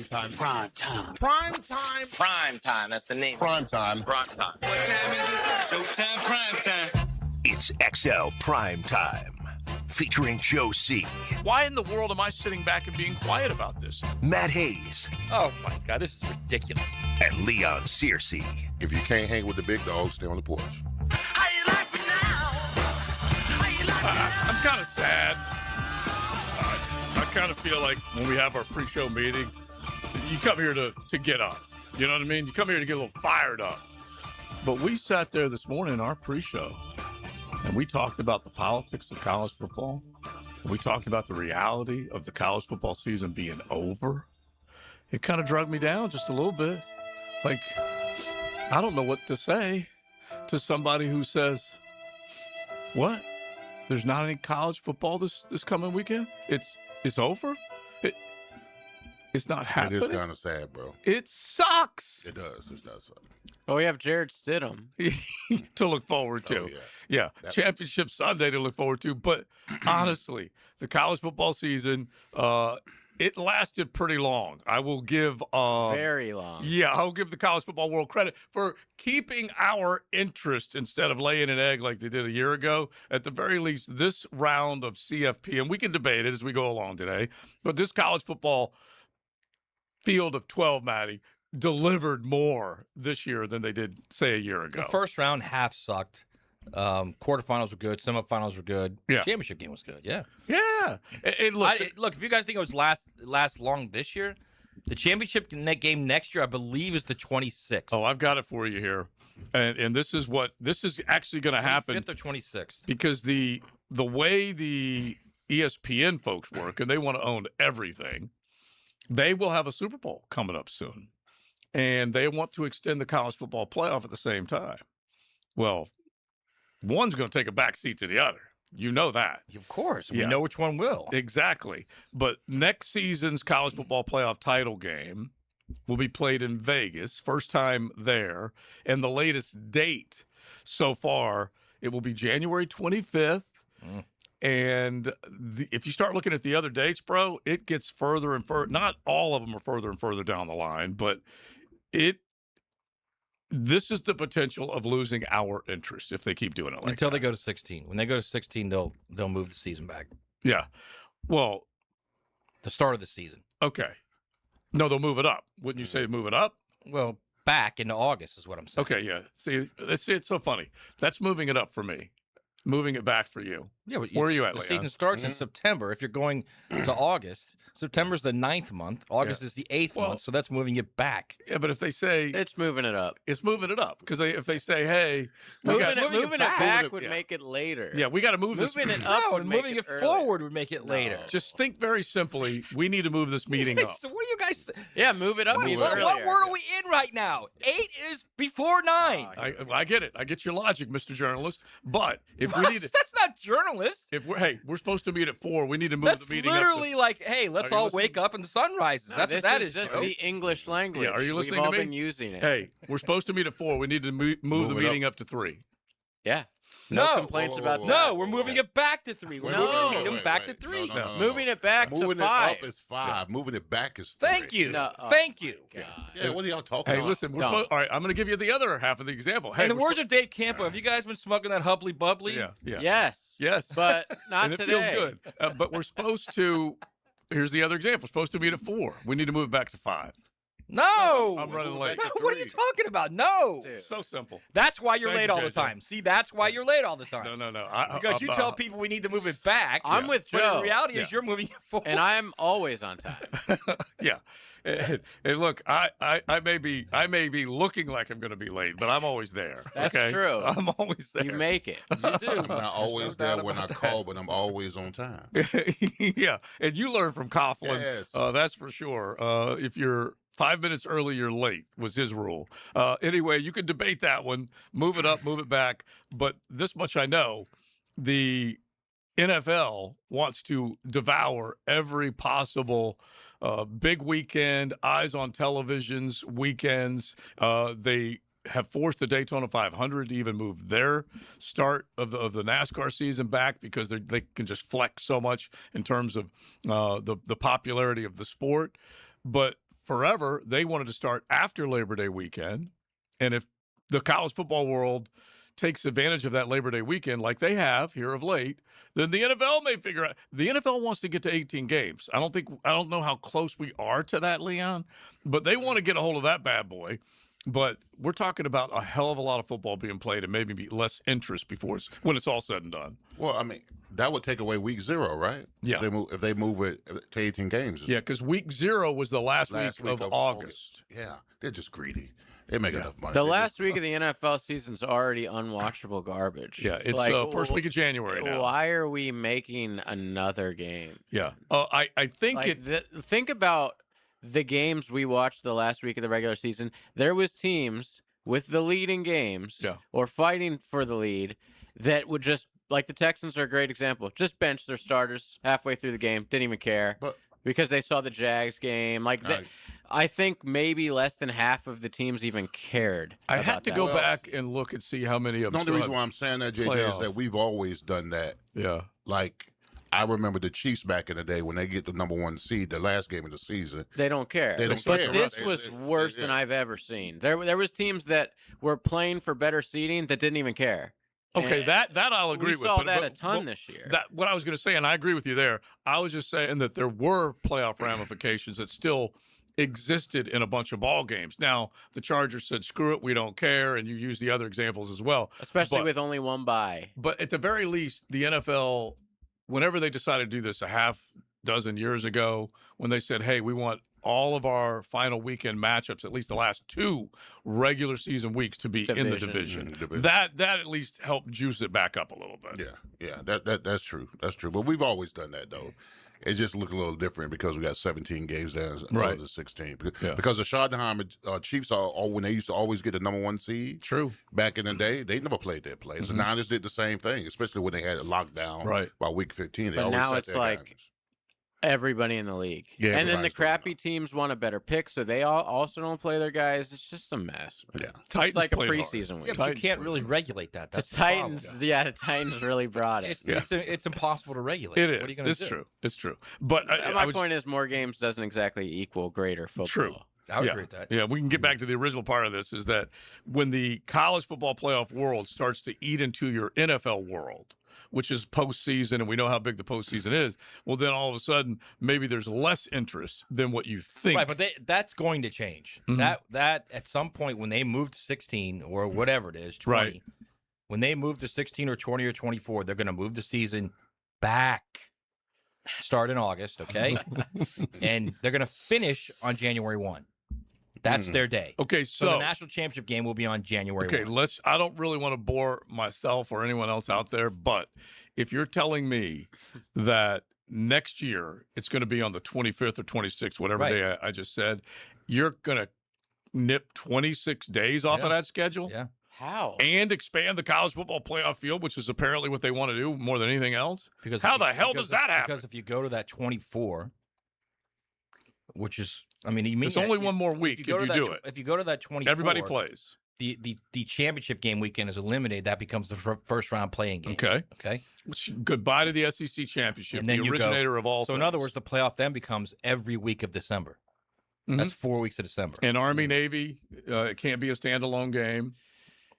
Primetime. Primetime. Primetime. Primetime. That's the name. Primetime. Primetime. What time is it? Showtime Primetime. It's XL Primetime, featuring Joe C., Why in the world am I sitting back and being quiet about this? Matt Hayes, Oh, my God, this is ridiculous. and Leon Searcy. If you can't hang with the big dogs, stay on the porch. How you like me now? How you like me now? I'm kind of sad. I kind of feel like when we have our pre-show meeting, you come here to get up. You know what I mean? You come here to get a little fired up. But we sat there this morning in our pre-show, and we talked about the politics of college football. And we talked about the reality of the college football season being over. It kind of drug me down just a little bit. Like, I don't know what to say to somebody who says, what? There's not any college football this coming weekend? It's over? It's not happening? It is kind of sad, bro. It sucks. It does. It does. Well, we have Jared Stidham to look forward to. Oh, yeah. That Championship Sunday to look forward to. But honestly, the college football season, it lasted pretty long. I will give very long. Yeah, I'll give the college football world credit for keeping our interest instead of laying an egg like they did a year ago. At the very least, this round of CFP, and we can debate it as we go along today, but this college football field of 12, Matty, delivered more this year than they did, say, a year ago. The first round half sucked. Quarterfinals were good. Semifinals were good. Yeah. Championship game was good. Yeah. Yeah. Look, if you guys think it was last long this year, the championship game next year, I believe, is the 26th. Oh, I've got it for you here. And this is actually going to happen. 5th or 26th. Because the way the ESPN folks work, and they want to own everything, they will have a Super Bowl coming up soon. And they want to extend the college football playoff at the same time. Well, one's going to take a backseat to the other. You know that. Of course. We Yeah. know which one will. Exactly. But next season's college football playoff title game will be played in Vegas, first time there. And the latest date so far, it will be January 25th. And if you start looking at the other dates, bro, it gets further and further. Not all of them are further and further down the line, but this is the potential of losing our interest if they keep doing it like Until that. they go to 16. When they go to 16, they'll move the season back. Yeah. Well, The start of the season. okay. No, they'll move it up. Wouldn't you say move it up? Well, back into August is what I'm saying. Okay, yeah. See, it's so funny. That's moving it up for me. Moving it back for you. Yeah, but Where are you at, the Leon? season starts in September. If you're going to August, September's the 9th month. August is the 8th month, so that's moving it back. Yeah, but if they say It's moving it up. it's moving it up, because if they say, hey, Moving moving it it back back. would make it later. yeah, we got to move this. Moving it up No, would make moving it earlier. forward would make it later. Just think very simply. We need to move this meeting up. So what are you guys saying? Yeah, move it up. What, even what earlier. word are we in right now? 8 is before 9. I get it. I get your logic, Mr. Journalist. But if we need to, That's not journalist. if we're supposed to meet at 4, we need to move That's the meeting literally up like, hey, let's Are you all listening? wake up and the sun rises. No, That's this what that is is. just Joe. the English language. Yeah, are you listening We've all to me? been using to. it. Hey, we're supposed to meet at 4. We need to move the Move it meeting up to 3. Yeah. No. No complaints Whoa, whoa, about whoa, that. No, we're moving it back to 3. We're No. moving the meeting back to 3. No. Moving it back to Moving 5. it up is 5. Moving it back is 3. Thank you. No, Thank you. God. Yeah, what are y'all talking Hey, about? listen, we're Don't. supposed. All right, I'm going to give you the other half of the example. Hey, In the we're words of Dave Campo, have you guys been smoking that hubbly bubbly? yeah. Yes. Yes. But not and it today. feels good. But we're supposed to. Here's the other example. We're supposed to meet at 4. We need to move it back to 5. No. I'm running Move it late. back to What are you 3. talking about? No. Dude. So simple. That's why you're Thank late you, all the JJ. time. See, that's why you're late all the time. No. Because you tell people we need to move it back. I'm with But Joe. the reality is Yeah. you're moving it forward. And I am always on time. Yeah. And look, I may be looking like I'm going to be late, but I'm always there. That's okay? true. I'm always there. You make it. You do. I'm not always there when I call, but I'm always on time. Yeah, and you learn from Coughlin. Yes. That's for sure. If you're 5 minutes early, you're late, was his rule. Anyway, you could debate that one. Move it up, move it back. But this much I know, the NFL wants to devour every possible big weekend, eyes on televisions, weekends. They have forced the Daytona 500 to even move their start of the NASCAR season back because they can just flex so much in terms of the popularity of the sport. But forever, they wanted to start after Labor Day weekend. And if the college football world takes advantage of that Labor Day weekend like they have here of late, then the NFL may figure out. The NFL wants to get to 18 games. I don't know how close we are to that, Leon, but they want to get a hold of that bad boy. But we're talking about a hell of a lot of football being played and maybe less interest when it's all said and done. Well, I mean, that would take away week 0, right? Yeah. If they move it to 18 games. Yeah, because week 0 was the last week of August. Yeah, they're just greedy. They make enough money. The last week of the NFL season's already unwatchable garbage. Yeah, it's first week of January now. Why are we making another game? Yeah. I think think about the games we watched the last week of the regular season. There was teams with the leading games or fighting for the lead that would just, like the Texans are a great example, just bench their starters halfway through the game, didn't even care. Because they saw the Jags game. I think maybe less than half of the teams even cared. I have to go back and look and see how many of them. The only reason why I'm saying that, JJ, is that we've always done that. Yeah. Like, I remember the Chiefs back in the day when they get the number 1 seed, the last game of the season. They don't care. They don't care. But this was worse than I've ever seen. There was teams that were playing for better seeding that didn't even care. Okay, that I'll agree with. We saw that a ton this year. What I was going to say, and I agree with you there, I was just saying that there were playoff ramifications that still existed in a bunch of ball games. Now, the Chargers said, screw it, we don't care, and you use the other examples as well. Especially with only one bye. But at the very least, the NFL, whenever they decided to do this a half dozen years ago, when they said, hey, we want all of our final weekend matchups, at least the last 2 regular season weeks, to be in the division. That at least helped juice it back up a little bit. Yeah, that's true. That's true. But we've always done that, though. It just looked a little different because we got 17 games down right. to 16. Because the Schottenheimer Chiefs when they used to always get the number 1 seed. True. Back in the day, they never played that play. So Niners did the same thing, especially when they had it locked down by week 15. They but always now set it's their like guys. everybody in the league. Yeah, and then the crappy teams want a better pick, so they also don't play their guys. It's just a mess. Yeah. Titans it's like a played preseason hard. week. Yeah, but you can't really regulate that. That's the Titans, the Titans really brought it. It's impossible to regulate. It is. What are you going to do? True. It's true. But my point is, more games doesn't exactly equal greater football. True. I would agree with that. Yeah, we can get back to the original part of this, is that when the college football playoff world starts to eat into your NFL world, which is postseason, and we know how big the postseason is, well, then all of a sudden, maybe there's less interest than what you think. Right, but that's going to change. That at some point when they move to 16 or whatever it is, 20, when they move to 16 or 20 or 24, they're going to move the season back. Start in August, okay? And they're going to finish on January 1. That's their day. Okay, so the national championship game will be on January 1. I don't really want to bore myself or anyone else out there, but if you're telling me that next year it's going to be on the 25th or 26th, whatever day I just said, you're going to nip 26 days off of that schedule? Yeah. How? And expand the college football playoff field, which is apparently what they want to do more than anything else? Because how the hell does that happen? Because if you go to that 24, which is, it's only one more week if you do it. If you go to that 24, everybody plays. The championship game weekend is eliminated. That becomes the first round playing game. Okay. Goodbye to the SEC championship, and then the originator of all. So in other words, the playoff then becomes every week of December. That's 4 weeks of December. And Army Navy, it can't be a standalone game.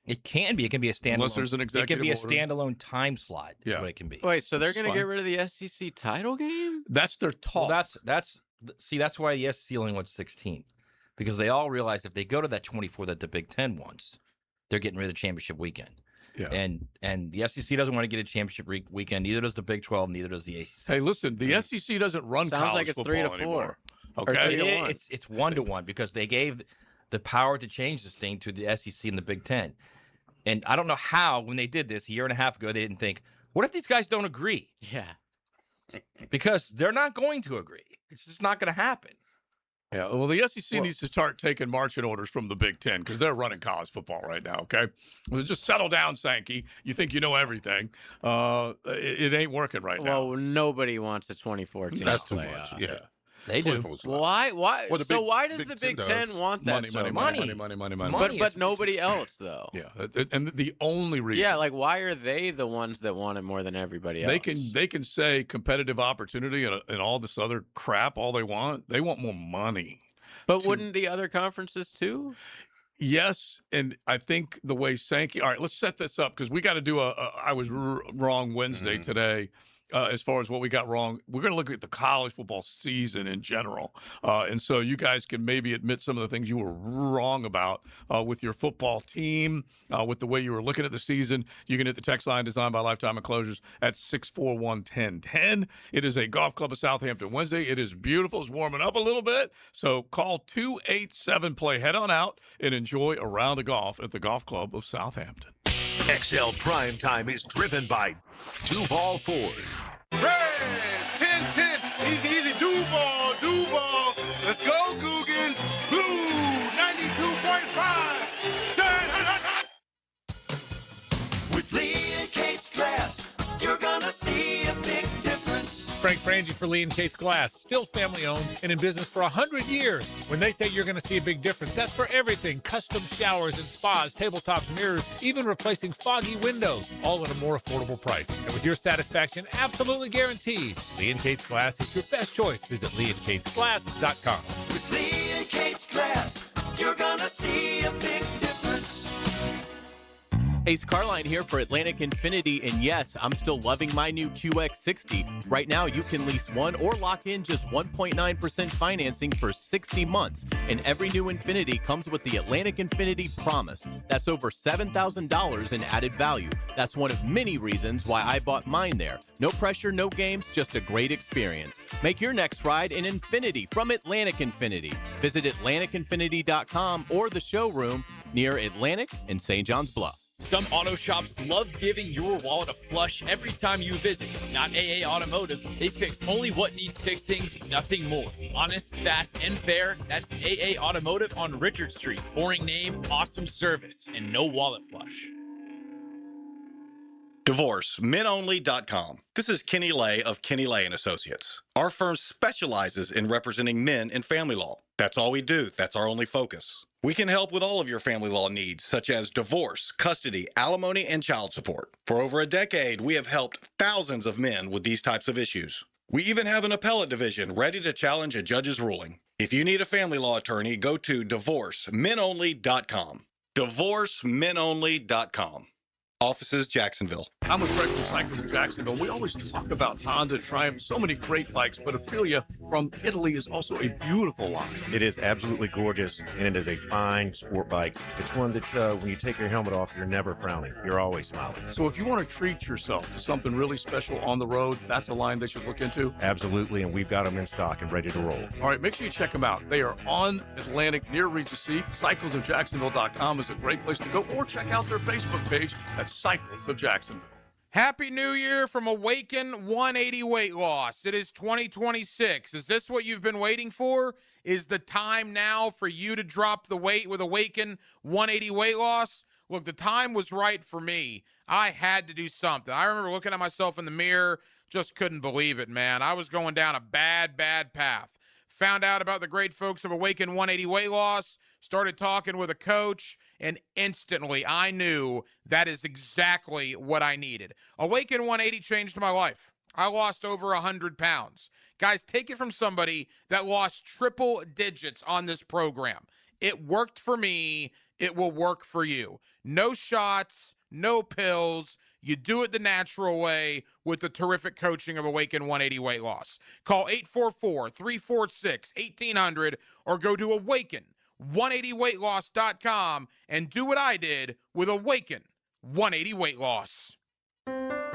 It can be. It can be a standalone. Unless there's an executive It can be a standalone time slot. Is what it can be. Wait, so they're going to get rid of the SEC title game? That's their talk. Well, that's why the SEC only wants 16, because they all realize if they go to that 24 that the Big Ten wants, they're getting rid of the championship weekend. Yeah. And the SEC doesn't want to get a championship weekend. Neither does the Big 12. Neither does the ACC. Hey, listen, the SEC doesn't run college football anymore. Sounds like it's 3-4. Okay, it's 1-1 because they gave the power to change this thing to the SEC and the Big Ten. And I don't know how, when they did this a year and a half ago, they didn't think, what if these guys don't agree? Yeah. Because they're not going to agree. It's just not going to happen. Yeah, well, the SEC needs to start taking marching orders from the Big Ten because they're running college football right now, okay? Well, just settle down, Sankey. You think you know everything. It ain't working right now. Well, nobody wants a 2014 That's too playoff. much, yeah. They do. Why? Well, why does the Big Ten want that money. But nobody else, though. Yeah, and the only reason. Yeah, like why are they the ones that want it more than everybody else? They can say competitive opportunity and all this other crap all they want. They want more money. But wouldn't the other conferences too? Yes, and I think the way Sankey. All right, let's set this up because we got to do I was wrong Wednesday today. As far as what we got wrong, we're going to look at the college football season in general. And so you guys can maybe admit some of the things you were wrong about with your football team, with the way you were looking at the season. You can hit the text line designed by Lifetime Enclosures at 641-1010. It is a golf club of Southampton Wednesday. It is beautiful. It's warming up a little bit. So call 287-PLAY. Head on out and enjoy a round of golf at the golf club of Southampton. XL Primetime is driven by Duval Ford. Red 10-10. Easy, easy. Duval. Let's go, Googans. Blue 92.5. With Lee and Kate's Glass, you're gonna see a big difference. Frank Frangie for Lee and Kate's Glass, still family owned and in business for 100 years. When they say you're going to see a big difference, that's for everything. Custom showers and spas, tabletops, mirrors, even replacing foggy windows, all at a more affordable price. And with your satisfaction absolutely guaranteed, Lee and Kate's Glass is your best choice. Visit leeandkatesglass.com. With Lee and Kate's Glass, you're gonna see a big difference. Ace Carline here for Atlantic Infinity, and yes, I'm still loving my new QX60. Right now, you can lease one or lock in just 1.9% financing for 60 months, and every new Infinity comes with the Atlantic Infinity Promise. That's over $7,000 in added value. That's one of many reasons why I bought mine there. No pressure, no games, just a great experience. Make your next ride an Infinity from Atlantic Infinity. Visit AtlanticInfinity.com or the showroom near Atlantic and St. John's Bluff. Some auto shops love giving your wallet a flush every time you visit. Not AA Automotive. They fix only what needs fixing, nothing more. Honest, fast, and fair. That's AA Automotive on Richard Street. Boring name, awesome service, and no wallet flush. DivorceMenOnly.com. This is Kenny Lay of Kenny Lay & Associates. Our firm specializes in representing men in family law. That's all we do. That's our only focus. We can help with all of your family law needs, such as divorce, custody, alimony, and child support. For over a decade, we have helped thousands of men with these types of issues. We even have an appellate division ready to challenge a judge's ruling. If you need a family law attorney, go to DivorceMenOnly.com. DivorceMenOnly.com. Offices, Jacksonville. I'm with Fred from Cycles of Jacksonville. We always talk about Honda, Triumph, so many great bikes, but Aprilia from Italy is also a beautiful line. It is absolutely gorgeous, and it is a fine sport bike. It's one that when you take your helmet off, you're never frowning. You're always smiling. So if you want to treat yourself to something really special on the road, that's a line they should look into? Absolutely, and we've got them in stock and ready to roll. All right, make sure you check them out. They are on Atlantic near Regency. CyclesOfJacksonville.com is a great place to go, or check out their Facebook page. That's Cycles of Jacksonville. Happy New Year from Awaken 180 Weight Loss. It is 2026. Is this what you've been waiting for? Is the time now for you to drop the weight with Awaken 180 Weight Loss? Look, the time was right for me. I had to do something. I remember looking at myself in the mirror, just couldn't believe it, man. I was going down a bad path. Found out about the great folks of Awaken 180 Weight Loss, started talking with a coach, and instantly I knew that is exactly what I needed. Awaken 180 changed my life. I lost over 100 pounds. Guys, take it from somebody that lost triple digits on this program. It worked for me. It will work for you. No shots, no pills. You do it the natural way with the terrific coaching of Awaken 180 Weight Loss. Call 844-346-1800 or go to Awaken180weightloss.com and do what I did with Awaken 180 Weight Loss.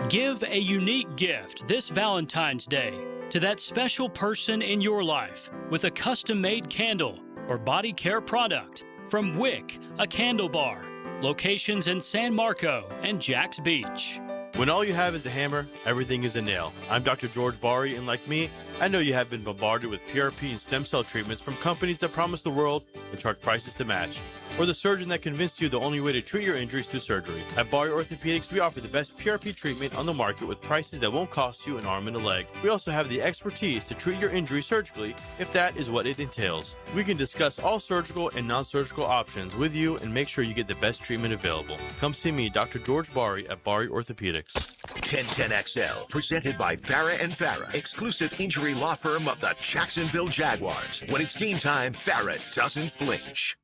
Give a unique gift this Valentine's Day to that special person in your life with a custom-made candle or body care product from Wick, a candle bar. Locations in San Marco and Jax Beach. When all you have is a hammer, everything is a nail. I'm Dr. George Bari, and like me, I know you have been bombarded with PRP and stem cell treatments from companies that promise the world and charge prices to match. Or the surgeon that convinced you the only way to treat your injuries through surgery. At Bari Orthopedics, we offer the best PRP treatment on the market with prices that won't cost you an arm and a leg. We also have the expertise to treat your injury surgically if that is what it entails. We can discuss all surgical and non-surgical options with you and make sure you get the best treatment available. Come see me, Dr. George Bari, at Bari Orthopedics. 1010XL, presented by Farrah and Farrah, exclusive injury law firm of the Jacksonville Jaguars. When it's game time, Farrah doesn't flinch.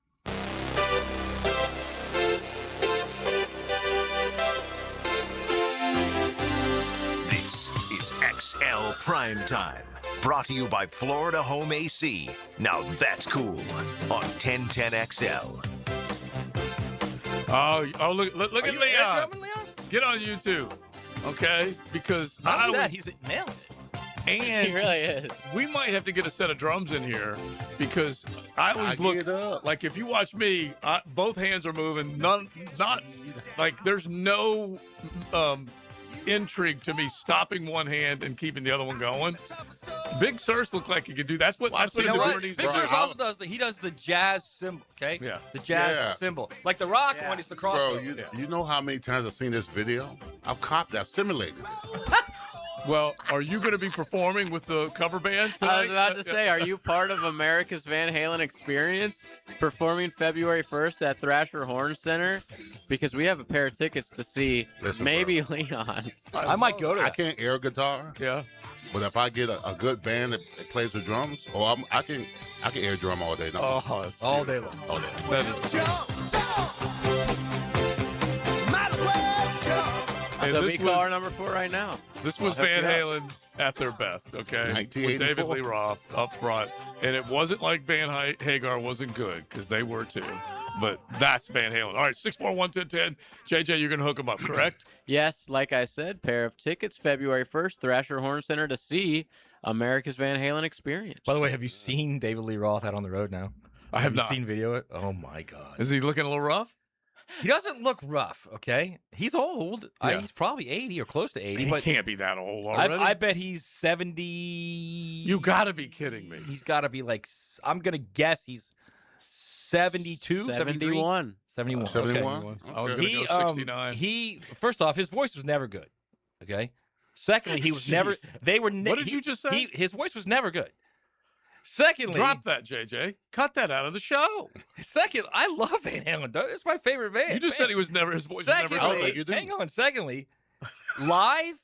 This is XL Primetime, brought to you by Florida Home AC. Now that's cool on 1010XL. Oh, look at Leon. Get on YouTube, okay? Because he's nailing it. And He really is. We might have to get a set of drums in here because I always look like if you watch me, both hands are moving. Not like there's no intrigue to me stopping one hand and keeping the other one going. Big Surse looked like he could do that's what Big Surse also does he does the jazz symbol, okay? Yeah. The jazz symbol. Like the rock one is the crossover. Bro, you know how many times I've seen this video? I've copied, I've simulated it. Well, are you going to be performing with the cover band tonight? I was about to say, are you part of America's Van Halen experience performing February 1st at Thrasher Horn Center? Because we have a pair of tickets to see maybe Leon. I might go to I can't air guitar. Yeah. But if I get a good band that plays the drums, I can air drum all day. No. Oh, it's all day long. All day. That is So we call our number 4 right now. This was Van Halen at their best, okay? 1984. With David Lee Roth up front. And it wasn't like Van Hagar wasn't good, because they were too. But that's Van Halen. All right, 641-1010. JJ, you're going to hook them up, correct? Yes, like I said, pair of tickets, February 1st, Thrasher Horn Center to see America's Van Halen experience. By the way, have you seen David Lee Roth out on the road now? I have you not. seen video it? Oh, my God. Is he looking a little rough? He doesn't look rough, okay? He's old. Yeah. He's probably 80 or close to 80. He but can't be that old already. I bet he's 70. You got to be kidding me. He's got to be like, I'm going to guess he's 72, 71. 71. 71? Okay. I was going to go 69. He first off, his voice was never good. Okay. Secondly, he was never. They were. What did you just say? His voice was never good. Secondly, Drop that, JJ. Cut that out of the show. Second, I love Van Halen. It's my favorite band. You just said he was never. His voice Secondly, was never. I don't think you do. hang on. Secondly, live,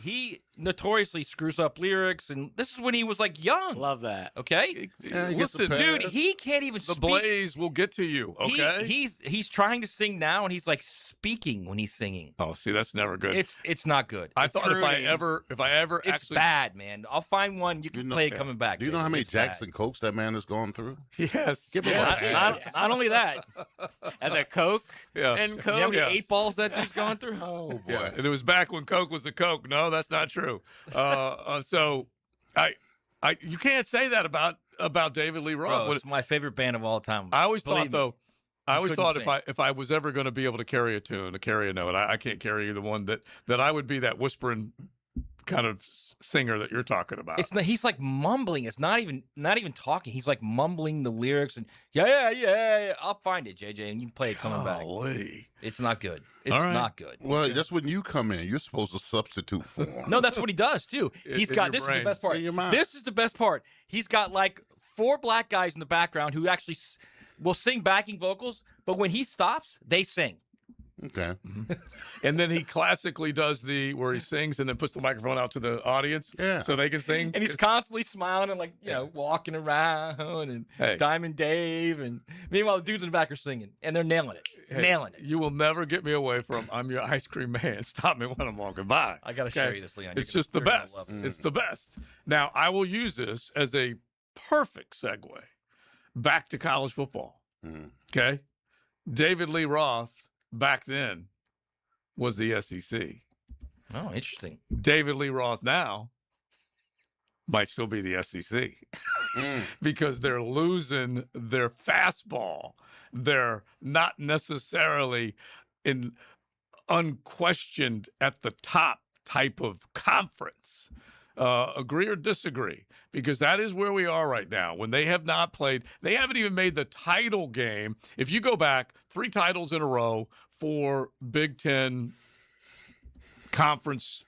he notoriously screws up lyrics, and this is when he was like young. Love that. Okay, Yeah, he gets Listen, the dude, pass. he can't even The speak. Blaze will get to you. Okay. He's trying to sing now, and he's like speaking when he's singing. Oh, see, that's never good. It's not good. I It's thought if I hurting. ever It's actually bad, man. I'll find one. You can play it coming back. Do you know JJ. how many It's bad. Jackson Cokes that man has gone through? yes, Give him Yeah, a pass. not only that, And the Coke yeah. and you know Coke. how many Yeah. 8 balls that dude's going through? Oh boy. Yeah, and it was back when Coke was the Coke. No, that's not true. So, you can't say that about David Lee Roth. Bro, it's my favorite band of all time. I always Believe thought though. I always couldn't thought sing. if I was ever going to be able to carry a tune, to carry a note, I can't carry either one. That I would be that whispering kind of singer that you're talking about. It's not, he's like mumbling. It's not even talking. He's like mumbling the lyrics and yeah. I'll find it, JJ, and you can play it coming back. Golly. It's not good. It's All right. not good. Well, that's when you come in. You're supposed to substitute for him. No, that's what he does too. He's in got your this is brain. the best part. In your mind. This is the best part. He's got like 4 black guys in the background who actually will sing backing vocals, but when he stops, they sing. Okay. And then he classically does where he sings and then puts the microphone out to the audience, so they can sing. And he's constantly smiling and like walking around and Diamond Dave, and meanwhile the dudes in the back are singing and they're nailing it, nailing it. You will never get me away from "I'm your ice cream man." Stop me when I'm walking by. I gotta show you this, Leon. It's just the you're gonna best. love it. It's the best. Now I will use this as a perfect segue back to college football. Okay, David Lee Roth back then was the SEC. Oh, interesting. David Lee Roth now might still be the SEC because they're losing their fastball. They're not necessarily unquestioned at the top type of conference. Agree or disagree? Because that is where we are right now. When they have not played, they haven't even made the title game. If you go back, 3 titles in a row for Big Ten conference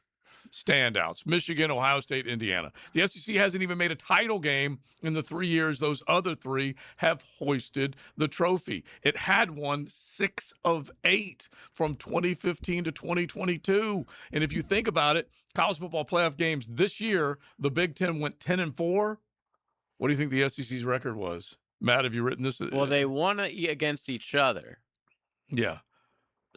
standouts: Michigan, Ohio State, Indiana. The SEC hasn't even made a title game in the 3 years those other three have hoisted the trophy. It had won 6 of 8 from 2015 to 2022. And if you think about it, college football playoff games this year, the Big Ten went 10-4. What do you think the SEC's record was? Matt, have you written this? Well, they won against each other. Yeah.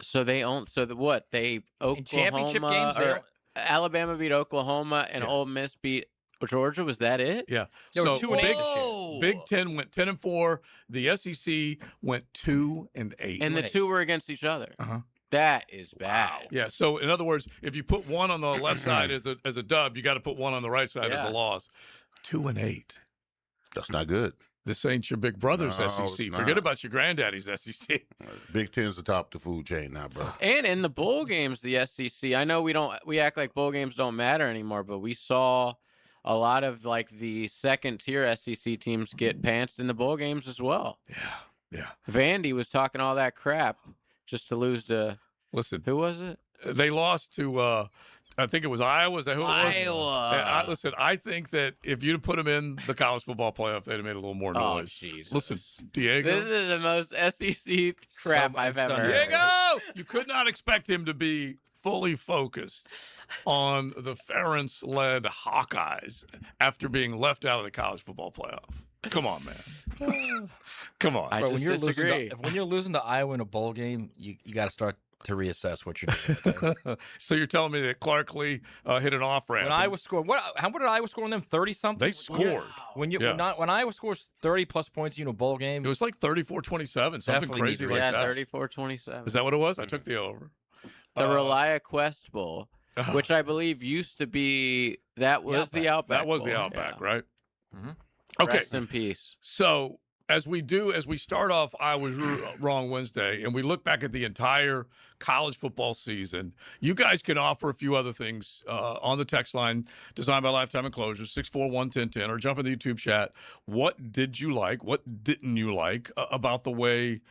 So they own. So what? They Oklahoma championship games, or Alabama beat Oklahoma and Ole Miss beat Georgia. Was that it? Yeah. They were So 2-8 Big, this year. Big Ten went 10-4. The SEC went 2-8. And the two were against each other. Uh-huh. That is bad. Yeah. So in other words, if you put one on the left side as a dub, you got to put one on the right side as a loss. 2-8. That's not good. This ain't your big brother's No, SEC. it's Forget not. about your granddaddy's SEC. Big Ten's the top of the food chain now, bro. And in the bowl games, the SEC. I know we act like bowl games don't matter anymore, but we saw a lot of like the second tier SEC teams get pantsed in the bowl games as well. Yeah. Vandy was talking all that crap just to lose to. Listen, who was it? They lost to. I think it was Iowa. Is that who it was? Iowa. Listen, I think that if you'd put them in the college football playoff, they'd have made a little more Oh, noise. Jesus. Listen, Diego. This is the most SEC crap I've ever heard. Diego! You could not expect him to be fully focused on the Ferentz-led Hawkeyes after being left out of the college football playoff. Come on, man. Come on. I Bro, just disagree. when you're losing to Iowa in a bowl game, you got to start to reassess what you're doing. Okay? So you're telling me that Clark Lee hit an off ramp? When Iowa scored, what did Iowa score on them? 30-something? They scored. When Yeah. when Iowa scores 30-plus points in a bowl game, It was like 34-27, something Definitely crazy need to like that. 34-27. Is that what it was? I took the over. The Relia Quest Bowl, which I believe used to be the Outback. That was the Bowl, Outback, yeah. right? Mm-hmm. Okay. Rest in peace. So as we start off I Was Wrong Wednesday, and we look back at the entire college football season, you guys can offer a few other things on the text line, designed by Lifetime Enclosures, 641-1010, or jump in the YouTube chat. What did you like? What didn't you like about the way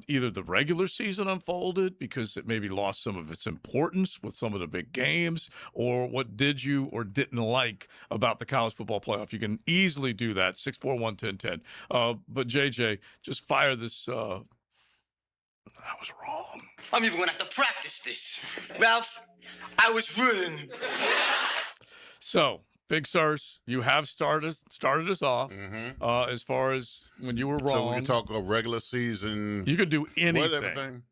either the regular season unfolded, because it maybe lost some of its importance with some of the big games, or what did you or didn't like about the college football playoff? You can easily do that, 641-1010. But JJ, just fire this. I was wrong. I'm even gonna have to practice this. Ralph, I was wrong. So, Big Sirs, you have started us off as far as when you were wrong. So we can talk a regular season. You could do anything. Everything.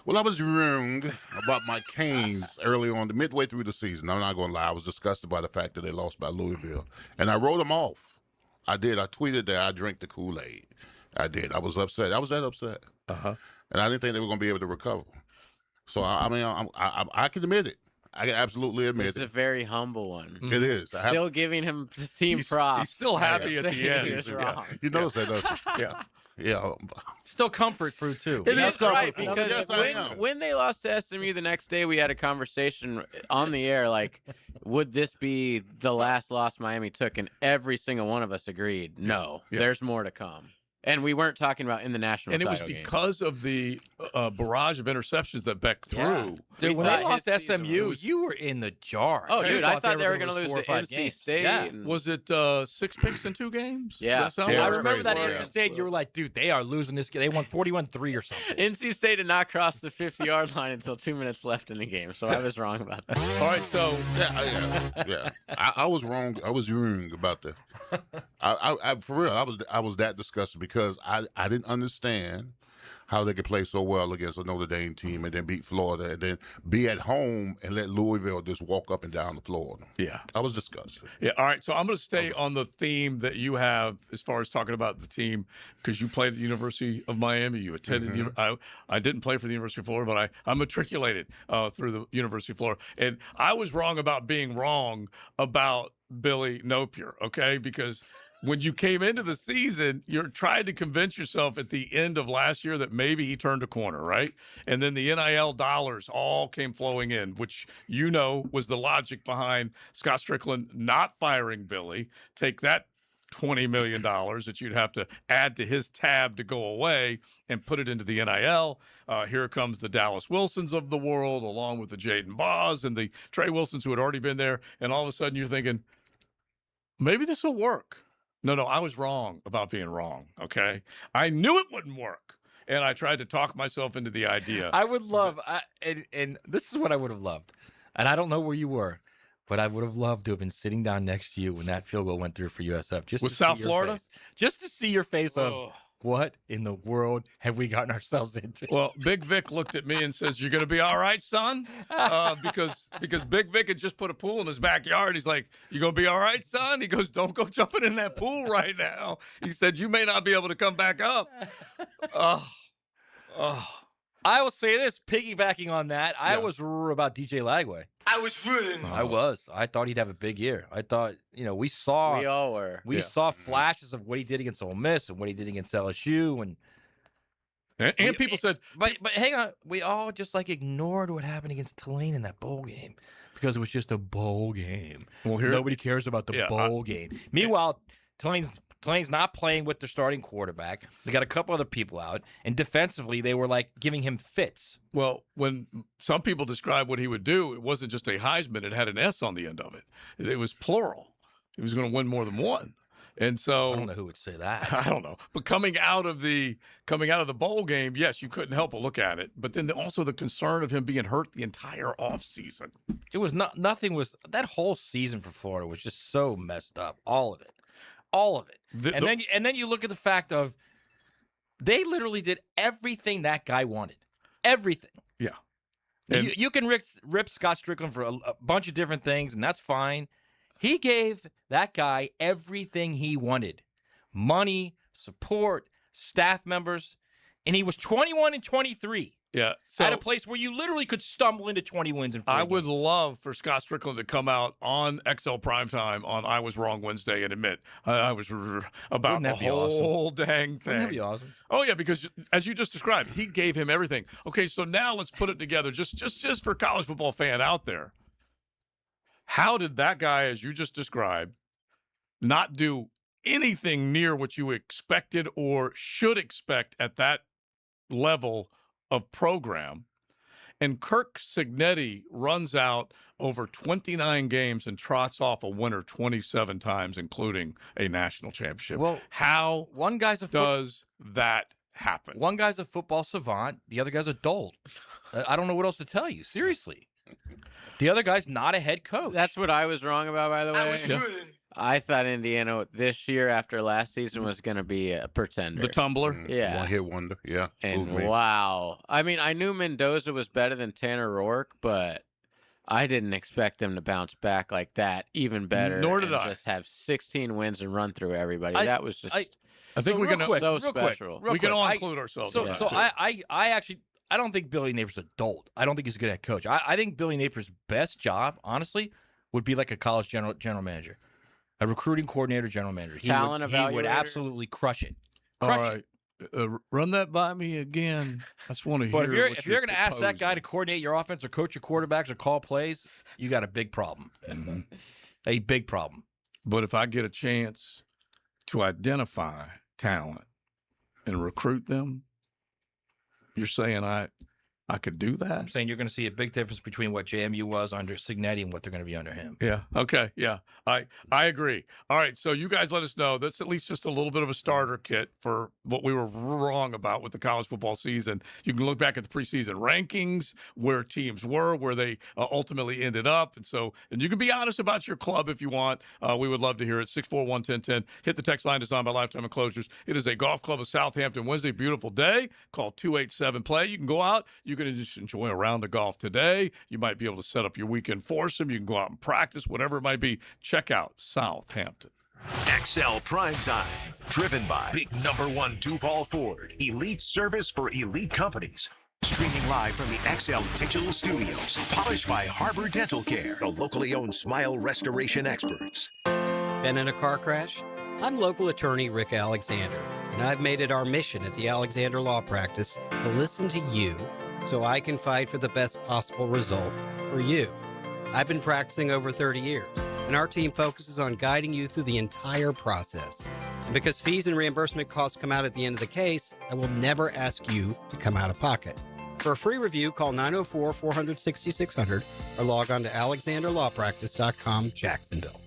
Well, I was wrong about my Canes early on, midway through the season. I'm not going to lie. I was disgusted by the fact that they lost by Louisville. And I wrote them off. I did. I tweeted that I drank the Kool-Aid. I did. I was upset. I was that upset. Uh-huh. And I didn't think they were going to be able to recover. So, I mean, I can admit it. I can absolutely admit It's it. a very humble one. It is. I have- Still giving him his team props. He's still happy at the Saying end. he was wrong. You notice that, don't you? Yeah. Yeah. still comfort food too. It is That's right, comfort food. because Yes, I am. when they lost to SMU the next day, we had a conversation on the air like, would this be the last loss Miami took? And every single one of us agreed, no, there's more to come. And we weren't talking about in the national And it was title game. because of the barrage of interceptions that Beck threw. Yeah. Dude, when they lost to his season SMU, was- you were in the jar. Oh, dude, I thought they were going going to lose to NC State. Yeah. and- Was it 6 picks in 2 games? Yeah. Does that sound Yeah, I right? was remember that crazy. NC Yeah. State. You were like, dude, they are losing this game. They won 41-3 or something. NC State did not cross the 50-yard line until 2 minutes left in the game, so I was wrong about that. All right, so Yeah. I was wrong. I was wrong about that. I for real, I was that disgusted because I didn't understand how they could play so well against a Notre Dame team and then beat Florida and then be at home and let Louisville just walk up and down the floor. yeah. I was disgusted. Yeah, all right. So I'm going to stay on the theme that you have as far as talking about the team, because you played at the University of Miami. You attended. I didn't play for the University of Florida, but I matriculated through the University of Florida, and I was wrong about being wrong about Billy Napier. Okay, because when you came into the season, you're trying to convince yourself at the end of last year that maybe he turned a corner, right? And then the NIL dollars all came flowing in, which was the logic behind Scott Strickland not firing Billy. Take that $20 million that you'd have to add to his tab to go away and put it into the NIL. Here comes the Dallas Wilsons of the world, along with the Jaden Baas and the Trey Wilsons who had already been there. And all of a sudden you're thinking, maybe this will work. No, I was wrong about being wrong, okay? I knew it wouldn't work. And I tried to talk myself into the idea. I would love, and this is what I would have loved. And I don't know where you were, but I would have loved to have been sitting down next to you when that field goal went through for USF. Just with to South see your Florida? face. Just to see your face of, what in the world have we gotten ourselves into? Well, Big Vic looked at me and says, "You're going to be all right, son?" Because Big Vic had just put a pool in his backyard. He's like, "You going to be all right, son?" He goes, "Don't go jumping in that pool right now." He said, "You may not be able to come back up." I will say this, piggybacking on that, I was about DJ Lagway. I was running. I thought he'd have a big year. I thought, we saw. We all were. We saw flashes of what he did against Ole Miss and what he did against LSU. And people said. But hang on. We all just ignored what happened against Tulane in that bowl game because it was just a bowl game. Well, nobody cares about the bowl game. Meanwhile, Tulane's not playing with their starting quarterback. They got a couple other people out. And defensively, they were giving him fits. Well, when some people describe what he would do, it wasn't just a Heisman. It had an S on the end of it. It was plural. He was going to win more than one. And so I don't know who would say that. I don't know. But coming out of the bowl game, yes, you couldn't help but look at it. But then also the concern of him being hurt the entire offseason. It was nothing was that whole season for Florida was just so messed up. All of it. All of it. And then you look at the fact of they literally did everything that guy wanted. Everything. Yeah. You can rip Scott Strickland for a bunch of different things, and that's fine. He gave that guy everything he wanted. Money, support, staff members, and he was 21-23. Yeah. So at a place where you literally could stumble into 20 wins in 4 I games. would love for Scott Strickland to come out on XL Primetime on I Was Wrong Wednesday and admit I was about the whole dang thing. Wouldn't that be awesome? Oh, yeah, because as you just described, he gave him everything. Okay, so now let's put it together just for college football fan out there. How did that guy, as you just described, not do anything near what you expected or should expect at that level of program? And Kirk Cignetti runs out over 29 games and trots off a winner 27 times, including a national championship. Well, how one guy's does that happen? One guy's a football savant. The other guy's a dolt. I don't know what else to tell you. Seriously. The other guy's not a head coach. That's what I was wrong about, by the way. I thought Indiana this year after last season was going to be a pretender. The tumbler? Yeah. One-hit wonder. Yeah. And wow. I mean, I knew Mendoza was better than Tanner Rourke, but I didn't expect them to bounce back like that, even better. Nor did and I. Just have 16 wins and run through everybody. That was just I think we can so special. We can all include ourselves in that, so too. I actually I don't think Billy Napier's a dolt. I don't think he's a good head coach. I think Billy Napier's best job, honestly, would be like a college general manager, a recruiting coordinator, general manager. He would absolutely crush it. Crush it. Run that by me again. I just want to hear. But if you're going to ask that guy to coordinate your offense or coach your quarterbacks or call plays, you got a big problem. Mm-hmm. A big problem. But if I get a chance to identify talent and recruit them, you're saying I could do that? I'm saying you're going to see a big difference between what JMU was under Cignetti and what they're going to be under him. Yeah. Okay. Yeah. I agree. All right. So you guys let us know. That's at least just a little bit of a starter kit for what we were wrong about with the college football season. You can look back at the preseason rankings, where teams were, where they ultimately ended up. And you can be honest about your club if you want. We would love to hear it. 641-1010. Hit the text line designed by Lifetime Enclosures. It is a golf club of Southampton Wednesday. Beautiful day. Call 287-PLAY. You can go out. You can just enjoy a round of golf today. You might be able to set up your weekend foursome. You can go out and practice, whatever it might be. Check out Southampton. XL Primetime, driven by Big Number 1 Duval Ford, elite service for elite companies. Streaming live from the XL Digital Studios, polished by Harbor Dental Care, the locally owned smile restoration experts. Been in a car crash? I'm local attorney Rick Alexander, and I've made it our mission at the Alexander Law Practice to listen to you so I can fight for the best possible result for you. I've been practicing over 30 years, and our team focuses on guiding you through the entire process. And because fees and reimbursement costs come out at the end of the case, I will never ask you to come out of pocket. For a free review, call 904-400-6600 or log on to alexanderlawpractice.com, Jacksonville.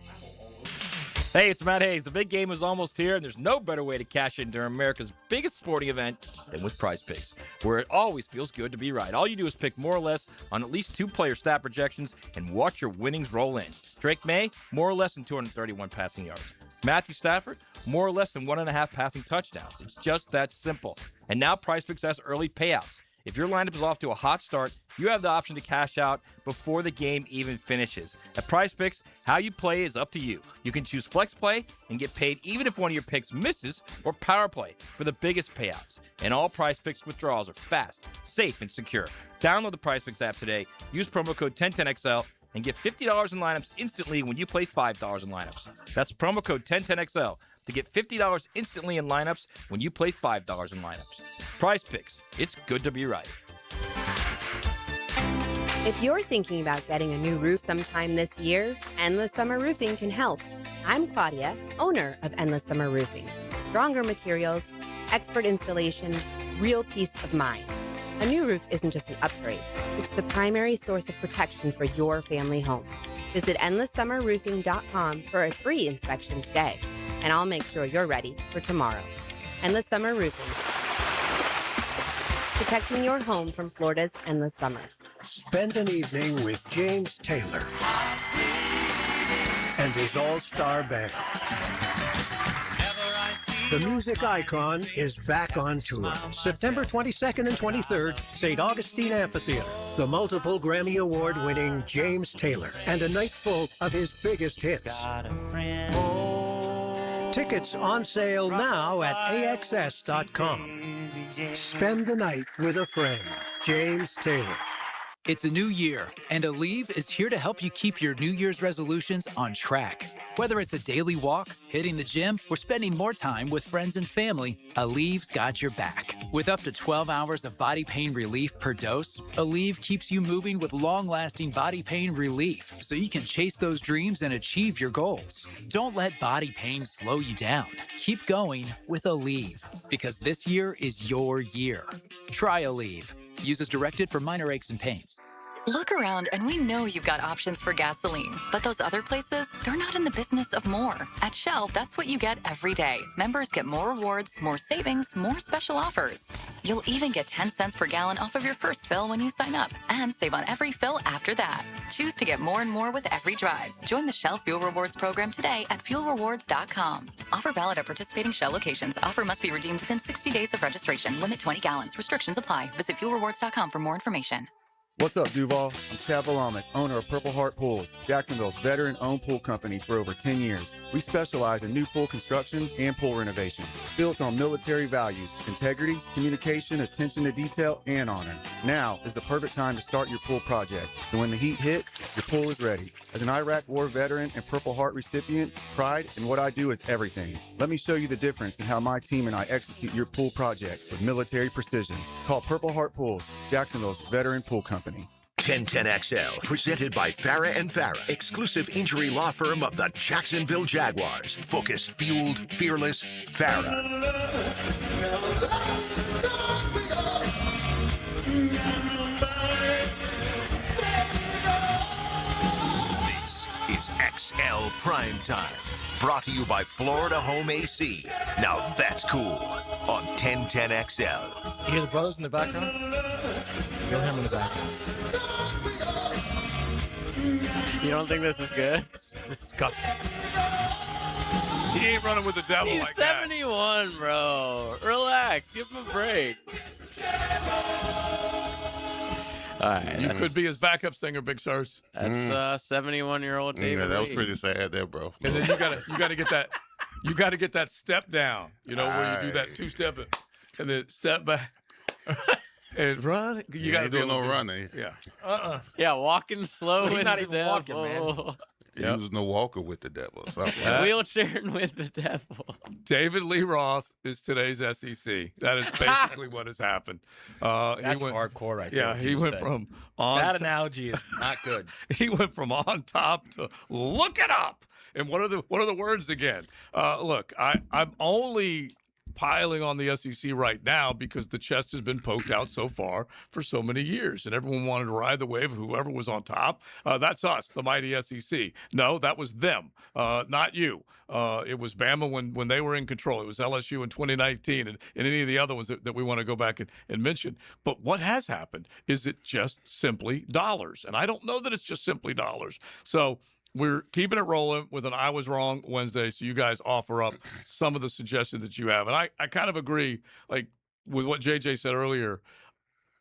Hey, it's Matt Hayes. The big game is almost here, and there's no better way to cash in during America's biggest sporting event than with Prize Picks, where it always feels good to be right. All you do is pick more or less on at least 2 player stat projections and watch your winnings roll in. Drake May, more or less than 231 passing yards. Matthew Stafford, more or less than 1.5 passing touchdowns. It's just that simple. And now Prize Picks has early payouts. If your lineup is off to a hot start, you have the option to cash out before the game even finishes. At Prize Picks, how you play is up to you. You can choose Flex Play and get paid even if one of your picks misses, or Power Play for the biggest payouts. And all Prize Picks withdrawals are fast, safe, and secure. Download the Prize Picks app today. Use promo code 1010XL and get $50 in lineups instantly when you play $5 in lineups. That's promo code 1010XL to get $50 instantly in lineups when you play $5 in lineups. Prize Picks. It's good to be right. If you're thinking about getting a new roof sometime this year, Endless Summer Roofing can help. I'm Claudia, owner of Endless Summer Roofing. Stronger materials, expert installation, real peace of mind. A new roof isn't just an upgrade. It's the primary source of protection for your family home. Visit endlesssummerroofing.com for a free inspection today, and I'll make sure you're ready for tomorrow. Endless Summer Roofing. Protecting your home from Florida's endless summers. Spend an evening with James Taylor and his all-star band. The music icon is back on tour. September 22nd and 23rd, St. Augustine Amphitheater. The multiple Grammy Award-winning James Taylor and a night full of his biggest hits. Tickets on sale now at AXS.com. Spend the night with a friend. James Taylor. It's a new year, and Aleve is here to help you keep your New Year's resolutions on track. Whether it's a daily walk, hitting the gym, or spending more time with friends and family, Aleve's got your back. With up to 12 hours of body pain relief per dose, Aleve keeps you moving with long-lasting body pain relief, so you can chase those dreams and achieve your goals. Don't let body pain slow you down. Keep going with Aleve, because this year is your year. Try Aleve. Use as directed for minor aches and pains. Look around and we know you've got options for gasoline, but those other places, they're not in the business of more. At Shell, that's what you get every day. Members get more rewards, more savings, more special offers. You'll even get 10 cents per gallon off of your first fill when you sign up, and save on every fill after that. Choose to get more and more with every drive. Join the Shell Fuel Rewards program today at fuelrewards.com. Offer valid at participating Shell locations. Offer must be redeemed within 60 days of registration. Limit 20 gallons. Restrictions apply. Visit fuelrewards.com for more information. What's up, Duval? I'm Chad Valamek, owner of Purple Heart Pools, Jacksonville's veteran-owned pool company for over 10 years. We specialize in new pool construction and pool renovations, built on military values, integrity, communication, attention to detail, and honor. Now is the perfect time to start your pool project, so when the heat hits, your pool is ready. As an Iraq War veteran and Purple Heart recipient, pride in what I do is everything. Let me show you the difference in how my team and I execute your pool project with military precision. Call Purple Heart Pools, Jacksonville's veteran pool company. 1010XL, presented by Farah and Farah, exclusive injury law firm of the Jacksonville Jaguars. Focused, fueled, fearless, Farah. This is XL Primetime, brought to you by Florida Home AC. Now that's cool on 1010XL. You hear the brothers in the background? Feel him in the background. You don't think this is good? It's disgusting. He ain't running with the devil He's like that. 71, bro. Relax. Give him a break. All right. You could be his backup singer, Big Sirs. That's 71-year-old David. Yeah, that was Lee. pretty sad there, bro. And then you gotta get that. You gotta get that step down. You know where you do that 2-step and then step back. And run. You gotta do no running. Yeah. Yeah, walking slow. He's not into even that walking, man. ball. He was no walker with the devil. Wheelchairing with the devil. David Lee Roth is today's SEC. That is basically what has happened. That's hardcore right there. Yeah, he went from on. That analogy is not good. He went from on top to look it up. And what are the words again? Look, I'm only piling on the SEC right now because the chest has been poked out so far for so many years, and everyone wanted to ride the wave of whoever was on top. That's us, the mighty SEC. No, that was them, not you. It was Bama when they were in control. It was LSU in 2019 and any of the other ones that we want to go back and mention. But what has happened is it just simply dollars, and I don't know that it's just simply dollars. So we're keeping it rolling with an I Was Wrong Wednesday, so you guys offer up some of the suggestions that you have. And I kind of agree, like, with what JJ said earlier.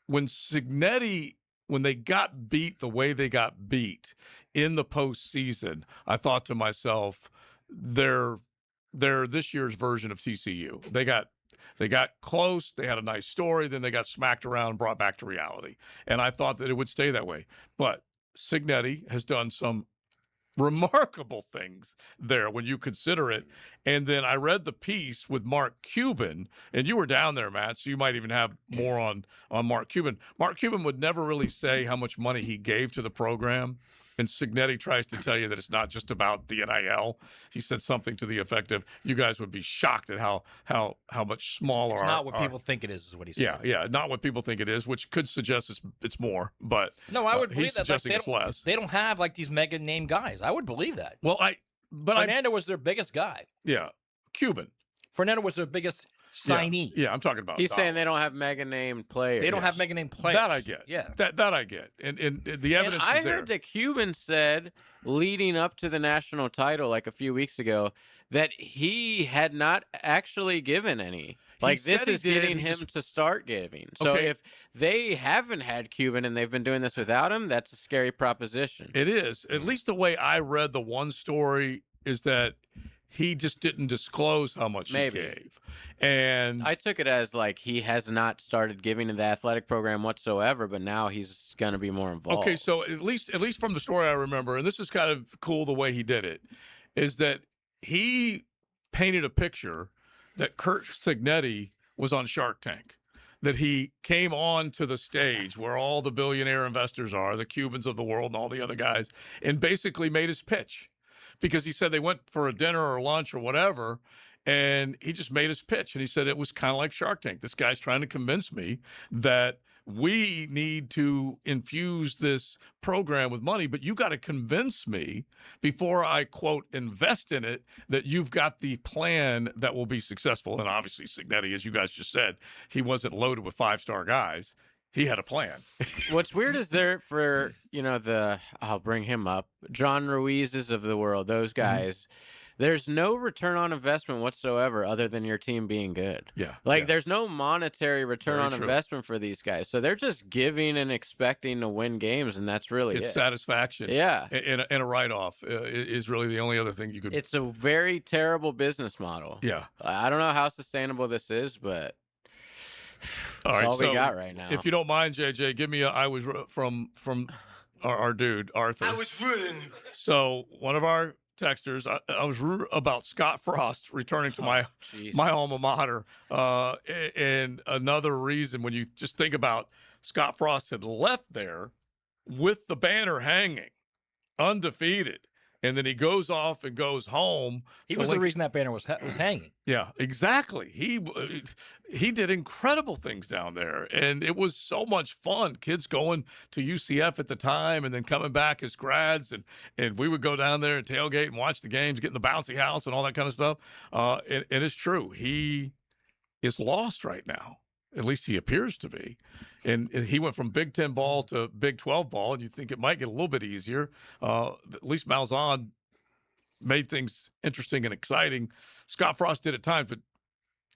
When they got beat the way they got beat in the postseason, I thought to myself, they're this year's version of TCU. They got close. They had a nice story. Then they got smacked around and brought back to reality. And I thought that it would stay that way. But Cignetti has done some remarkable things there when you consider it. And then I read the piece with Mark Cuban, and you were down there, Matt, so you might even have more on Mark Cuban. Mark Cuban would never really say how much money he gave to the program. And Cignetti tries to tell you that it's not just about the NIL. He said something to the effect of, "You guys would be shocked at how much smaller." It's not what people think it is what he said. Yeah, not what people think it is, which could suggest it's more. But no, I would believe he's that. Suggesting Like, it's less. They don't have like these mega name guys. I would believe that. Well, Fernando was their biggest guy. Yeah, Cuban. Fernando was their biggest signee. Yeah, I'm talking about. He's saying they don't have mega name players. They don't have mega name players. That I get. Yeah, that I get. And the evidence I is there. heard that Cuban said, leading up to the national title, like a few weeks ago, that he had not actually given any. Like, this is getting him to start giving. So if they haven't had Cuban and they've been doing this without him, that's a scary proposition. It is. At least the way I read the one story is that he just didn't disclose how much he gave. And I took it as like he has not started giving in the athletic program whatsoever, but now he's going to be more involved. Okay, so at least from the story I remember, and this is kind of cool the way he did it, is that he painted a picture that Kurt Cignetti was on Shark Tank. That he came on to the stage where all the billionaire investors are, the Cubans of the world and all the other guys, and basically made his pitch. Because he said they went for a dinner or lunch or whatever, and he just made his pitch. And he said it was kind of like Shark Tank. This guy's trying to convince me that we need to infuse this program with money, but you got to convince me before I, quote, invest in it, that you've got the plan that will be successful. And obviously, Cignetti, as you guys just said, he wasn't loaded with five-star guys. He had a plan. What's weird is there for, I'll bring him up, John Ruiz's of the world, those guys, there's no return on investment whatsoever other than your team being good. Yeah. There's no monetary return on investment for these guys. So they're just giving and expecting to win games, and that's really It's it. satisfaction. Yeah. And a write-off is really the only other thing you could. It's a very terrible business model. Yeah. I don't know how sustainable this is, but All that's right, all we so got right now. If you don't mind, JJ, give me I was from our dude, Arthur. I was ruined. So one of our texters, I was about Scott Frost returning to my alma mater. And another reason, when you just think about Scott Frost had left there with the banner hanging, undefeated. And then he goes off and goes home. He was the reason that banner was hanging. Yeah, exactly. He did incredible things down there, and it was so much fun. Kids going to UCF at the time, and then coming back as grads, and we would go down there and tailgate and watch the games, get in the bouncy house and all that kind of stuff. And it's true. He is lost right now. At least he appears to be. And he went from Big Ten ball to Big 12 ball, and you think it might get a little bit easier. At least Malzahn made things interesting and exciting. Scott Frost did at times, but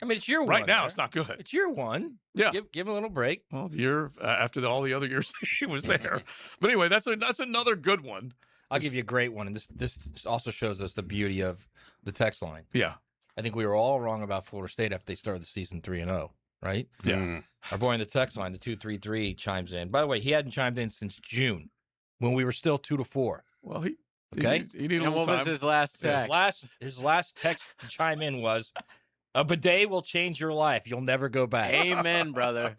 I mean, it's year one. Right now, it's not good. It's year one. Yeah. Give him a little break. Well, the year after all the other years he was there. But anyway, that's another good one. I'll give you a great one. And this also shows us the beauty of the text line. Yeah. I think we were all wrong about Florida State after they started the season 3-0. Right? Yeah. Our boy in the text line, the 233, chimes in. By the way, he hadn't chimed in since June when we were still 2-4. Well, Okay. You need a And little what was time. his last text? His last text to chime in was, "A bidet will change your life. You'll never go back." Amen, brother.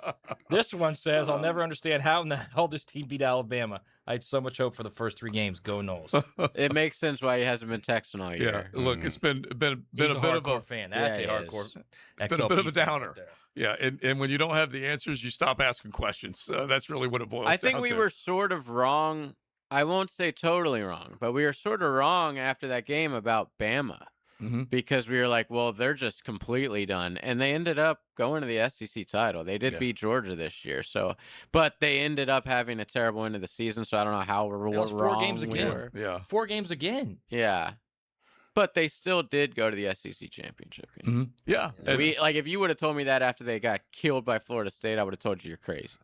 This one says, "I'll never understand how in the hell this team beat Alabama. I had so much hope for the first 3 games. Go Noles." It makes sense why he hasn't been texting all year. Yeah, look, it's been He's a bit of hardcore a fan. That's Yeah, a he hardcore. is. It's been a bit of a XLP fan downer. right there. Yeah, and when you don't have the answers, you stop asking questions. That's really what it boils down I think we to. were sort of wrong. I won't say totally wrong, but we were sort of wrong after that game about Bama. Because we were like, well, they're just completely done. And they ended up going to the SEC title. They did beat Georgia this year. So, but they ended up having a terrible end of the season. So I don't know how we're It was 4 wrong games we again. were. Yeah. 4 games again. Yeah. But they still did go to the SEC championship game. Yeah. We like if you would have told me that after they got killed by Florida State, I would have told you you're crazy.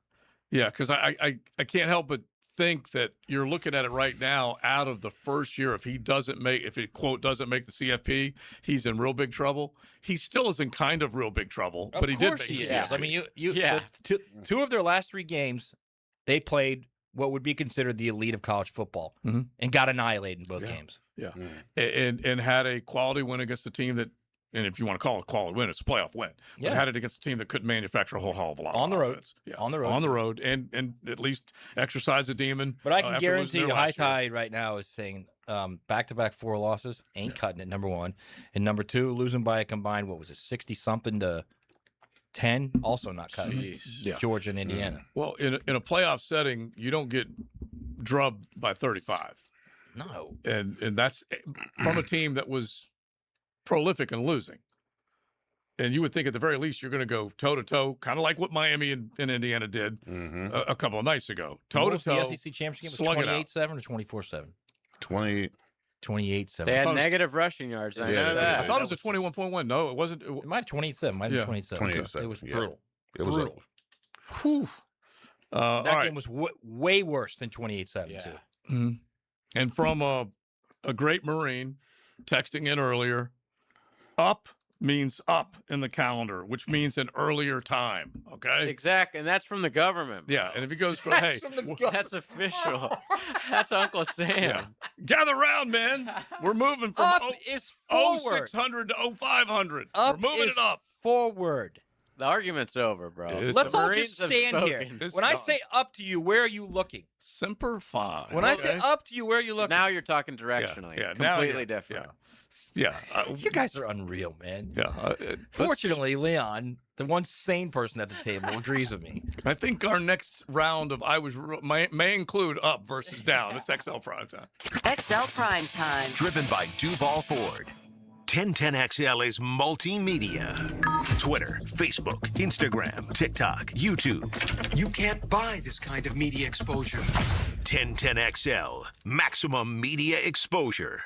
Yeah, because I can't help but think that you're looking at it right now out of the first year. If he doesn't make, if it quote doesn't make the CFP, he's in real big trouble. He still is in kind of real big trouble, but he did make the CFP. I mean, two of their last 3 games, they played what would be considered the elite of college football and got annihilated in both games. Yeah, and had a quality win against a team that, and if you want to call it a quality win, it's a playoff win. But Yeah. had it against a team that couldn't manufacture a whole hell of a lot On of the road. offense. Yeah. On the road. On the road, and at least exercise a demon. But I can after guarantee losing you, their High last year. Tide right now is saying back-to-back 4 losses ain't cutting it. Number 1, and number 2, losing by a combined 60-something to 10, also not cutting it. Yeah. Georgia and Indiana. Well, in a playoff setting, you don't get drubbed by 35. No. And that's from a team that was prolific in losing. And you would think at the very least you're going to go toe-to-toe, kind of like what Miami and Indiana did a couple of nights ago. Toe-to-toe. The SEC championship game slug was it out. 28-7 or 24-7? 28-7. They had negative rushing yards. I know that. I thought it was a 21.1. No, it wasn't. It might have 28-7. Might have 27. It was brutal. It was brutal. Whew. That all right. game was way worse than 28-7 too. Mhm. And from a great Marine texting in earlier, up means up in the calendar, which means an earlier time. Okay. Exactly, and that's from the government. Yeah, and if he goes for hey, That's official. That's Uncle Sam. yeah, gather round, man. We're moving from Up is forward. 0600 to 0500. Up We're moving is it up. forward. The argument's over, bro. Let's all just stand here. It's When I done. say up to you, where are you looking? Semper Fi. When I say up to you, where are you looking? Now you're talking directionally. Yeah, now Completely you're- different. Yeah. You guys are unreal, man. Yeah. Fortunately, Leon, the one sane person at the table, agrees with me. I think our next round of may include up versus down. It's XL Primetime. XL Primetime. Driven by Duval Ford. 1010XL is multimedia. Twitter, Facebook, Instagram, TikTok, YouTube. You can't buy this kind of media exposure. 1010XL, maximum media exposure.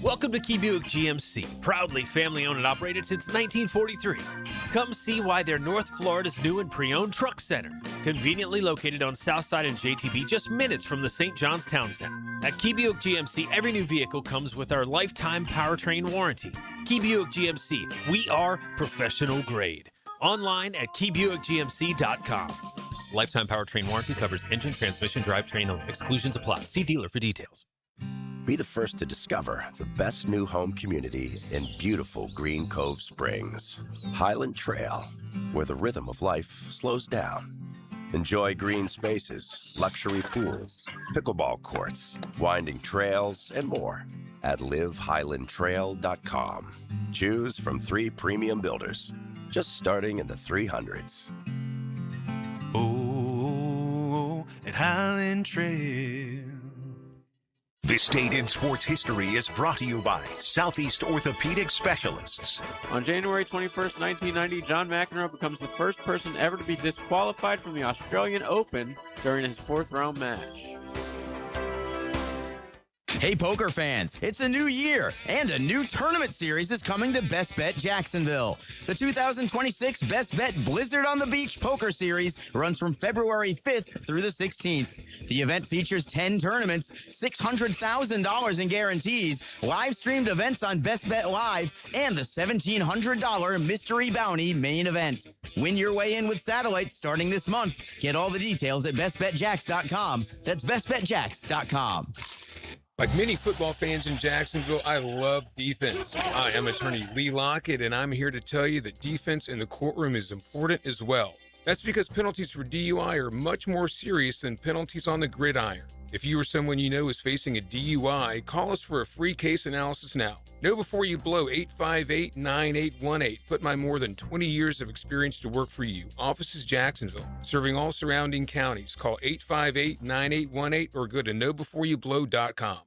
Welcome to Key Buick GMC, proudly family-owned and operated since 1943. Come see why they're North Florida's new and pre-owned truck center, conveniently located on Southside and JTB, just minutes from the St. John's Town Center. At Key Buick GMC, every new vehicle comes with our lifetime powertrain warranty. Key Buick GMC, we are professional grade. Online at keybuickgmc.com. Lifetime powertrain warranty covers engine, transmission, drivetrain only. Exclusions apply. See dealer for details. Be the first to discover the best new home community in beautiful Green Cove Springs. Highland Trail, where the rhythm of life slows down. Enjoy green spaces, luxury pools, pickleball courts, winding trails, and more at livehighlandtrail.com. Choose from 3 premium builders, just starting in the 300s. Oh, at Highland Trail. This Date in Sports History is brought to you by Southeast Orthopedic Specialists. On January 21st, 1990, John McEnroe becomes the first person ever to be disqualified from the Australian Open during his 4th round match. Hey, poker fans, it's a new year, and a new tournament series is coming to Best Bet Jacksonville. The 2026 Best Bet Blizzard on the Beach Poker Series runs from February 5th through the 16th. The event features 10 tournaments, $600,000 in guarantees, live-streamed events on Best Bet Live, and the $1,700 Mystery Bounty main event. Win your way in with satellites starting this month. Get all the details at bestbetjacks.com. That's bestbetjacks.com. Like many football fans in Jacksonville, I love defense. I am attorney Lee Lockett, and I'm here to tell you that defense in the courtroom is important as well. That's because penalties for DUI are much more serious than penalties on the gridiron. If you or someone you know is facing a DUI, call us for a free case analysis now. Know before you blow 858-9818. Put my more than 20 years of experience to work for you. Office is Jacksonville, serving all surrounding counties. Call 858-9818 or go to knowbeforeyoublow.com.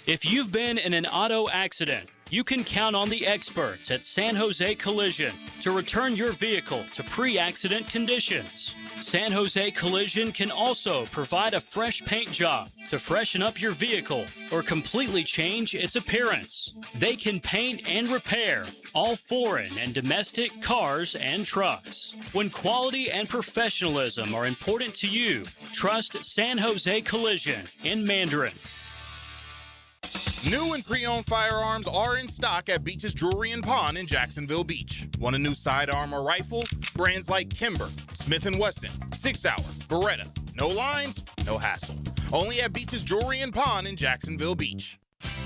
If you've been in an auto accident, you can count on the experts at San Jose Collision to return your vehicle to pre-accident conditions. San Jose Collision can also provide a fresh paint job to freshen up your vehicle or completely change its appearance. They can paint and repair all foreign and domestic cars and trucks. When quality and professionalism are important to you, trust San Jose Collision in Mandarin. New and pre-owned firearms are in stock at Beach's Jewelry and Pawn in Jacksonville Beach. Want a new sidearm or rifle? Brands like Kimber, Smith & Wesson, 6 Hour, Beretta. No lines, no hassle. Only at Beach's Jewelry and Pawn in Jacksonville Beach.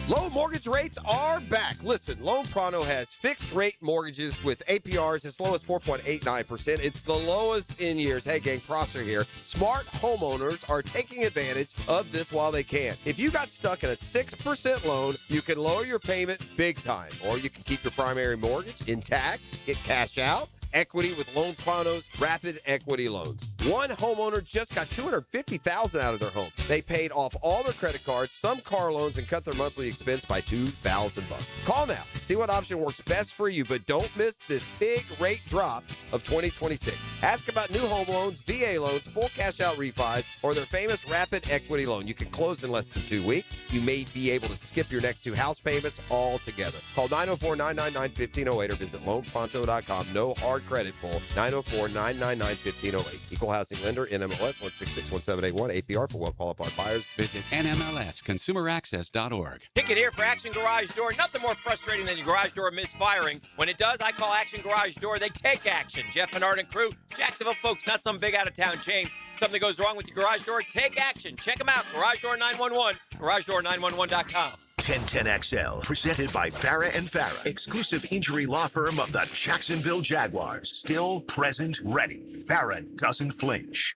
Low mortgage rates are back. Listen, Loan Pronto has fixed rate mortgages with APRs as low as 4.89%. It's the lowest in years. Hey, gang, Prosser here. Smart homeowners are taking advantage of this while they can. If you got stuck in a 6% loan, you can lower your payment big time, or you can keep your primary mortgage intact, get cash out, equity with Loan Pronto's rapid equity loans. One homeowner just got $250,000 out of their home. They paid off all their credit cards, some car loans, and cut their monthly expense by $2,000. Call now. See what option works best for you, but don't miss this big rate drop of 2026. Ask about new home loans, VA loans, full cash out refis, or their famous rapid equity loan. You can close in less than 2 weeks. You may be able to skip your next 2 house payments altogether. Call 904-999-1508 or visit loanpronto.com. No hard credit pull. 904-999-1508. Equal housing lender, NMLS 1661781. APR for well-qualified buyers. Visit NMLSConsumerAccess.org. Ticket here for Action Garage Door. Nothing more frustrating than your garage door misfiring. When it does, I call Action Garage Door. They take action. Jeff and Art and crew, Jacksonville folks, not some big out-of-town chain. Something goes wrong with your garage door, take action. Check them out. Garage Door 911. GarageDoor911.com. 1010XL, presented by Farah and Farah, exclusive injury law firm of the Jacksonville Jaguars. Still present, ready. Farah doesn't flinch.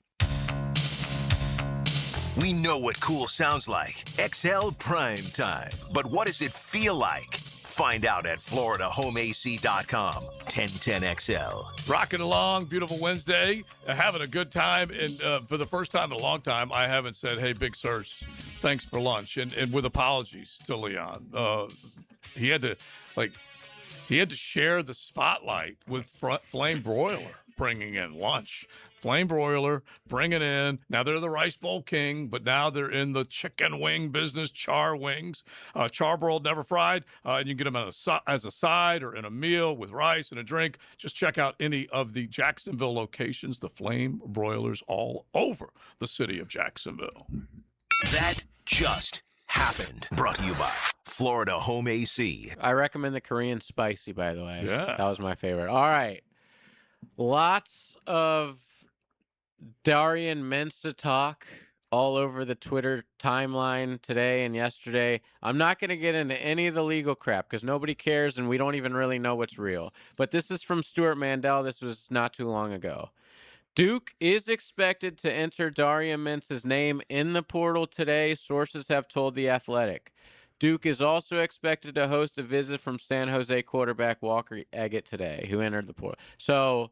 We know what cool sounds like. XL Primetime. But what does it feel like? Find out at FloridaHomeAC.com. 1010XL. Rocking along, beautiful Wednesday, having a good time. And for the first time in a long time, I haven't said, hey, Big Sirs, thanks for lunch. And with apologies to Leon. He had to share the spotlight with Flame Broiler bringing in lunch. Flame Broiler bringing in, now they're the Rice Bowl King, but now they're in the chicken wing business, char wings. Charbroiled, never fried. You can get them as a side or in a meal with rice and a drink. Just check out any of the Jacksonville locations, the Flame Broilers all over the city of Jacksonville. That just happened. Brought to you by Florida Home AC. I recommend the Korean spicy, by the way. Yeah. That was my favorite. All right. Lots of Darian Mensa talk all over the Twitter timeline today and yesterday. I'm not going to get into any of the legal crap because nobody cares and we don't even really know what's real. But this is from Stuart Mandel. This was not too long ago. Duke is expected to enter Darian Mensa's name in the portal today, sources have told The Athletic. Duke is also expected to host a visit from San Jose quarterback Walker Eggett today, who entered the portal. So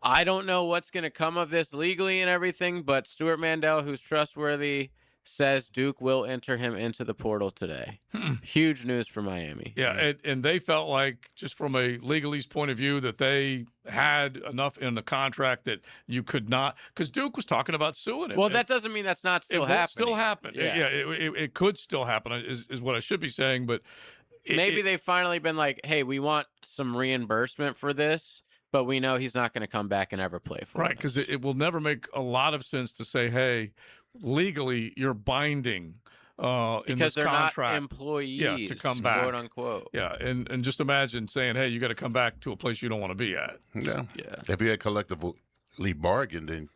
I don't know what's going to come of this legally and everything, but Stuart Mandel, who's trustworthy, says Duke will enter him into the portal today. Huge news for Miami. Yeah, and they felt like, just from a legalese point of view, that they had enough in the contract that you could not, because Duke was talking about suing him. Well, that doesn't mean that's not still it happening. It still happen. Yeah, It could still happen is what I should be saying, but maybe they've finally been like, hey, we want some reimbursement for this, but we know he's not going to come back and ever play for us. Right, because it will never make a lot of sense to say, hey, legally you're binding in because this they're contract, not employees, to come back, quote unquote. Yeah, and just imagine saying, hey, you got to come back to a place you don't want to be at. Yeah. If you had collectively bargained, then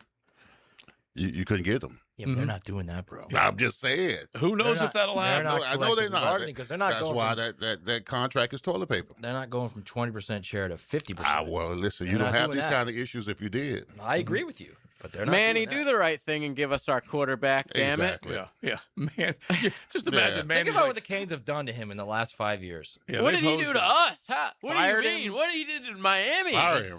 you couldn't get them. Yeah, but they're not doing that, bro. I'm just saying. Who knows if that'll happen? I know they're not. Because they're not That's going why from, that contract is toilet paper. They're not going from 20% share to 50%. Well, listen, you They're don't not have doing these that. kind of issues if you did. I agree with you, but they're not Manny, doing do the right thing and give us our quarterback, damn Exactly. it. Yeah, man. Just imagine, man. Think about what the Canes have done to him in the last 5 years. Yeah, What did he do to us? What do you Fired mean? him. What did he do to Miami?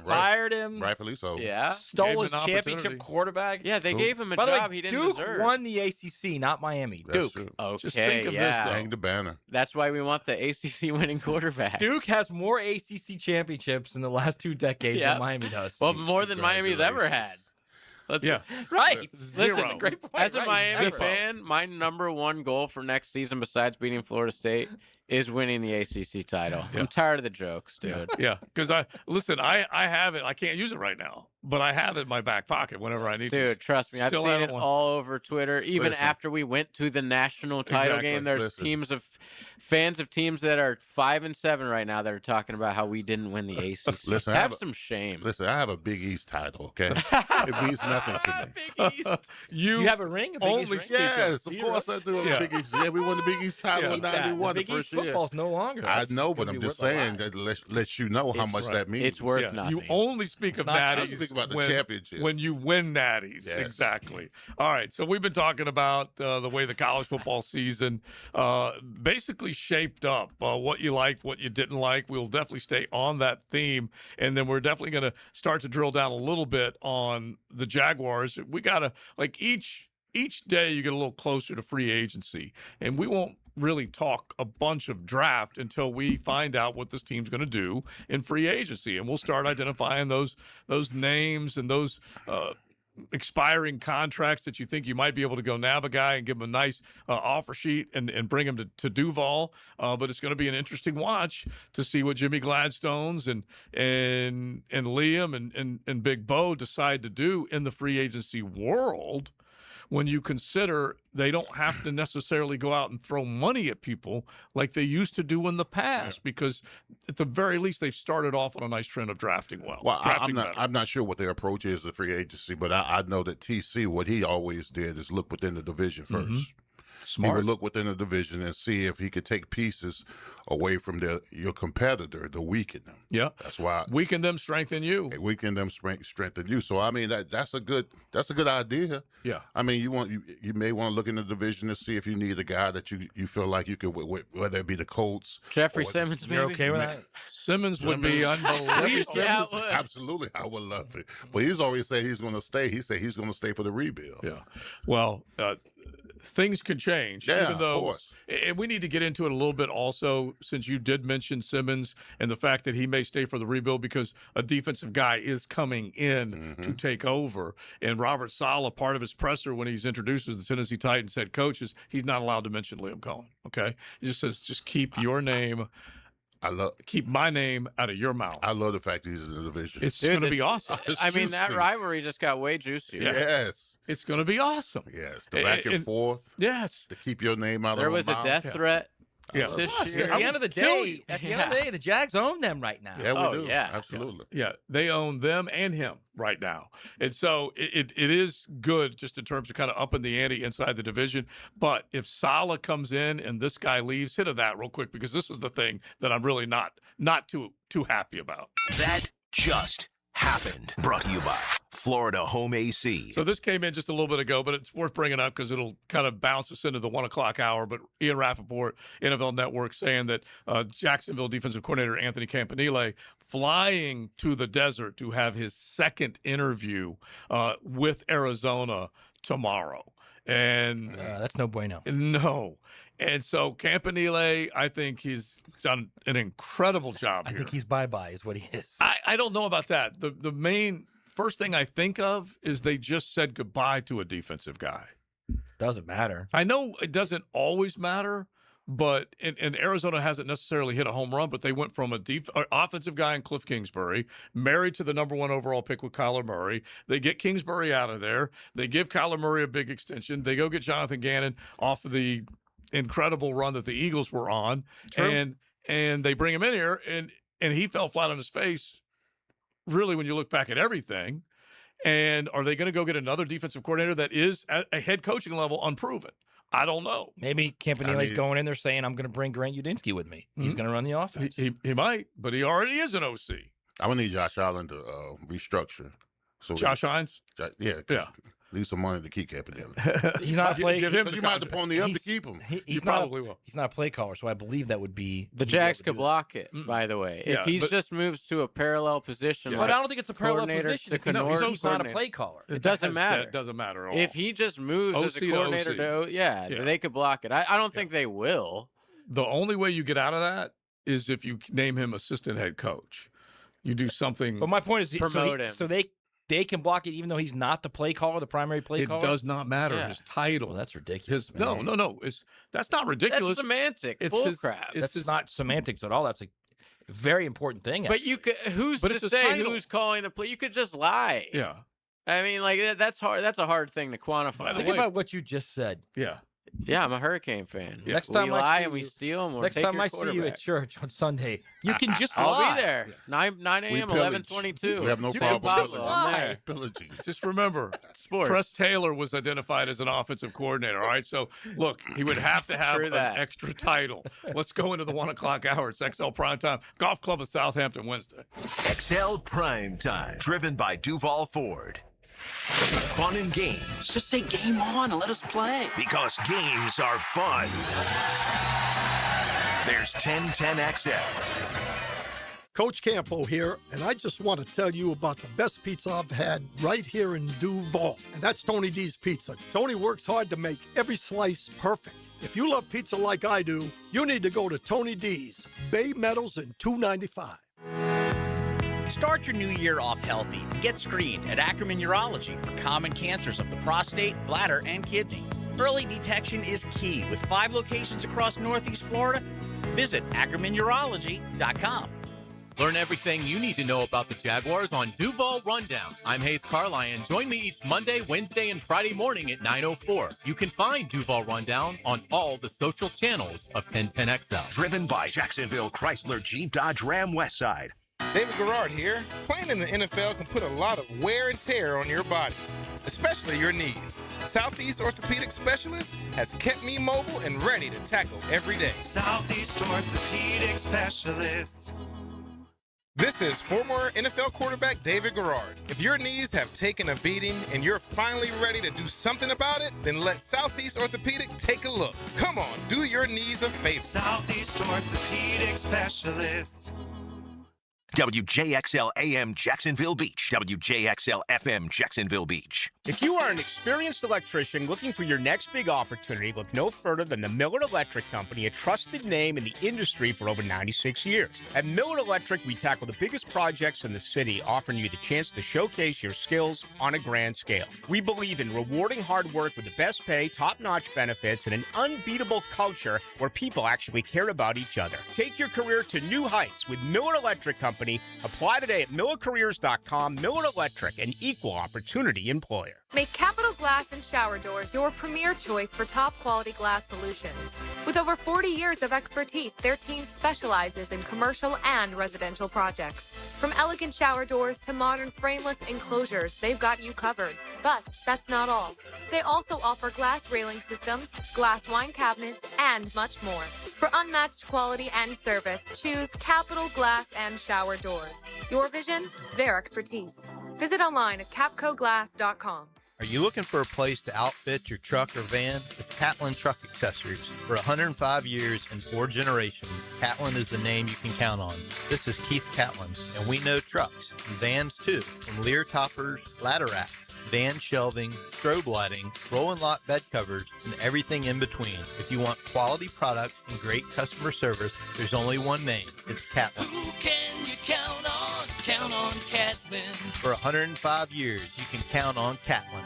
Fired him. Rightfully so. Yeah. Stole his championship quarterback. Yeah, they gave him a By the way, job he didn't Duke deserve. won the ACC, not Miami. That's Duke. true. Okay, Just think of this, yeah. though. Hang the banner. That's why we want the ACC winning quarterback. Duke has more ACC championships in the last 2 decades Yeah. than Miami does. Well, more than Miami's ever had. Yeah. Right. Listen, That's a great point. as a Right, Miami zero. fan, my number one goal for next season, besides beating Florida State, is winning the ACC title. Yeah. I'm tired of the jokes, dude. Yeah, because I have it. I can't use it right now, but I have it in my back pocket whenever I need to. Dude, trust me, I've Still seen haven't it won. all over Twitter. Even Listen. after we went to the national title Exactly. game, there's Listen. teams of fans of teams that are 5-7 right now that are talking about how we didn't win the ACC. Listen, I have have a- some shame. Listen, I have a Big East title, okay? It means nothing to me. You Do you have a ring? A Big only East ring? speak Yes, Do of you course really? I do. Yeah. Big East. Yeah, we won the Big East title in Yeah, '91, the the Big first East year. football's no longer. I That's know, but gonna I'm be just worth a saying lot. that lets you know how It's much right. that means. It's worth Yeah, nothing. you only speak of not natties. I speak about the when, championship. when you win natties. Yes. Exactly. All right. So we've been talking about the way the college football season basically shaped up. What you liked, what you didn't like. We'll definitely stay on that theme, and then we're definitely going to start to drill down a little bit on the Jaguars. We got to each day you get a little closer to free agency, and we won't really talk a bunch of draft until we find out what this team's going to do in free agency, and we'll start identifying those names and those expiring contracts that you think you might be able to go nab a guy and give him a nice offer sheet and bring him to Duval. But it's going to be an interesting watch to see what Jimmy Gladstones and Liam and Big Bo decide to do in the free agency world, when you consider they don't have to necessarily go out and throw money at people like they used to do in the past, because at the very least they've started off on a nice trend of drafting well. Well, drafting better. I'm not sure what their approach is to free agency, but I know that TC, what he always did is look within the division first. Smart. He would look within the division and see if he could take pieces away from your competitor to weaken them. Yeah, that's why weaken them, strengthen you. Weaken them, strengthen you. So I mean that's a good idea. Yeah, I mean you may want to look in the division and see if you need a guy that you feel like you could, whether it be the Colts, Jeffrey Simmons. You're maybe? okay with that? Simmons would be unbelievable. Yeah, Simmons, absolutely, I would love it. But he's always said he's going to stay. He said he's going to stay for the rebuild. Yeah, well. Things can change. Yeah, even though, of course. And we need to get into it a little bit also, since you did mention Simmons and the fact that he may stay for the rebuild because a defensive guy is coming in to take over. And Robert Saleh, part of his presser when he's introduced as the Tennessee Titans head coach, is he's not allowed to mention Liam Cohen. Okay, he just says just keep your name. Keep my name out of your mouth. I love the fact that he's in the division. It's going to be awesome. I mean, that rivalry just got way juicier. Yeah. Yes. It's going to be awesome. Yes, the back and forth. Yes. To keep your name out of There was a mouth. death threat. Yeah. This At year. the end of the day, the Jags own them right now. Yeah, we do. Yeah. Absolutely. Yeah, they own them and him right now. And so it is good just in terms of kind of upping the ante inside the division. But if Saleh comes in and this guy leaves, hit of that real quick, because this is the thing that I'm really not too happy about. That just happened. Brought to you by Florida Home AC. So this came in just a little bit ago, but it's worth bringing up because it'll kind of bounce us into the 1 o'clock hour. But Ian Rappaport, NFL Network, saying that Jacksonville defensive coordinator Anthony Campanile flying to the desert to have his second interview with Arizona tomorrow. And that's no bueno. No. And so Campanile, I think he's done an incredible job I here. think he's bye-bye is what he is. I don't know about that. The main first thing I think of is they just said goodbye to a defensive guy. Doesn't matter. I know it doesn't always matter, but and Arizona hasn't necessarily hit a home run, but they went from an offensive guy in Cliff Kingsbury, married to the number 1 overall pick with Kyler Murray. They get Kingsbury out of there. They give Kyler Murray a big extension. They go get Jonathan Gannon off of the incredible run that the Eagles were on. True. And they bring him in here, and he fell flat on his face, really, when you look back at everything. And are they going to go get another defensive coordinator that is at a head coaching level unproven? I don't know. Maybe Campanile's going in there saying, I'm going to bring Grant Udinsky with me. He's going to run the offense. He might, but he already is an OC. I would need Josh Allen to restructure. So Josh Hines? Yeah. Leave some money to keep Campanile. He's not playing. Give him you might have to pony up to keep him. He's not a play caller, so I believe that would be the Jags could block it. By the way, if he just moves to a parallel position, but I don't think it's a parallel position. He's not a play caller. It doesn't matter. It doesn't matter at all. If he just moves as a coordinator to they could block it. I don't think they will. The only way you get out of that is if you name him assistant head coach. You do something. But my point is, promote him. So they can block it even though he's not the play caller, the primary play caller? It does not matter. His title. Well, that's ridiculous. No. That's not ridiculous. That's semantic. Bullcrap. That's not semantics at all. That's a very important thing. But you could, who's to say who's calling the play? You could just lie. Yeah. I mean, like, that's hard. That's a hard thing to quantify. Think about what you just said. Yeah. Yeah, I'm a Hurricane fan. Yeah. Next time we I lie see and we steal them. Next time I see you at church on Sunday, you can just I'll lie. be there. 9 a.m. 11:22. We have no problem. Just remember, Sports. Press Taylor was identified as an offensive coordinator. All right, so look, he would have to have an extra title. Let's go into the 1 o'clock hour. It's XL Primetime. Golf Club of Southampton Wednesday. XL Primetime, driven by Duval Ford. Fun and games. Just say game on and let us play. Because games are fun. There's 1010XL. Coach Campo here, and I just want to tell you about the best pizza I've had right here in Duval, and that's Tony D's Pizza. Tony works hard to make every slice perfect. If you love pizza like I do, you need to go to Tony D's, Bay Meadows and 295. Start your new year off healthy. Get screened at Ackerman Urology for common cancers of the prostate, bladder, and kidney. Early detection is key with 5 locations across Northeast Florida. Visit AckermanUrology.com. Learn everything you need to know about the Jaguars on Duval Rundown. I'm Hayes Carlyon. Join me each Monday, Wednesday, and Friday morning at 9:04. You can find Duval Rundown on all the social channels of 1010XL. Driven by Jacksonville Chrysler Jeep Dodge Ram Westside. David Garrard here. Playing in the NFL can put a lot of wear and tear on your body, especially your knees. Southeast Orthopedic Specialist has kept me mobile and ready to tackle every day. Southeast Orthopedic Specialist. This is former NFL quarterback David Garrard. If your knees have taken a beating and you're finally ready to do something about it, then let Southeast Orthopedic take a look. Come on, do your knees a favor. Southeast Orthopedic Specialist. WJXL AM Jacksonville Beach. WJXL FM Jacksonville Beach. If you are an experienced electrician looking for your next big opportunity, look no further than the Miller Electric Company, a trusted name in the industry for over 96 years. At Miller Electric, we tackle the biggest projects in the city, offering you the chance to showcase your skills on a grand scale. We believe in rewarding hard work with the best pay, top-notch benefits, and an unbeatable culture where people actually care about each other. Take your career to new heights with Miller Electric Company. Apply today at millercareers.com. Miller Electric, an equal opportunity employer. Make Capital Glass and Shower Doors your premier choice for top-quality glass solutions. With over 40 years of expertise, their team specializes in commercial and residential projects. From elegant shower doors to modern frameless enclosures, they've got you covered. But that's not all. They also offer glass railing systems, glass wine cabinets, and much more. For unmatched quality and service, choose Capital Glass and Shower Doors. Your vision, their expertise. Visit online at capcoglass.com. Are you looking for a place to outfit your truck or van? It's Catlin Truck Accessories. For 105 years and 4 generations, Catlin is the name you can count on. This is Keith Catlin, and we know trucks and vans too, from Lear toppers, ladder racks, van shelving, strobe lighting, roll and lock bed covers, and everything in between. If you want quality products and great customer service, there's only one name. It's Catlin. Who can you count on? Count on Catlin. For 105 years, you can count on Catlin.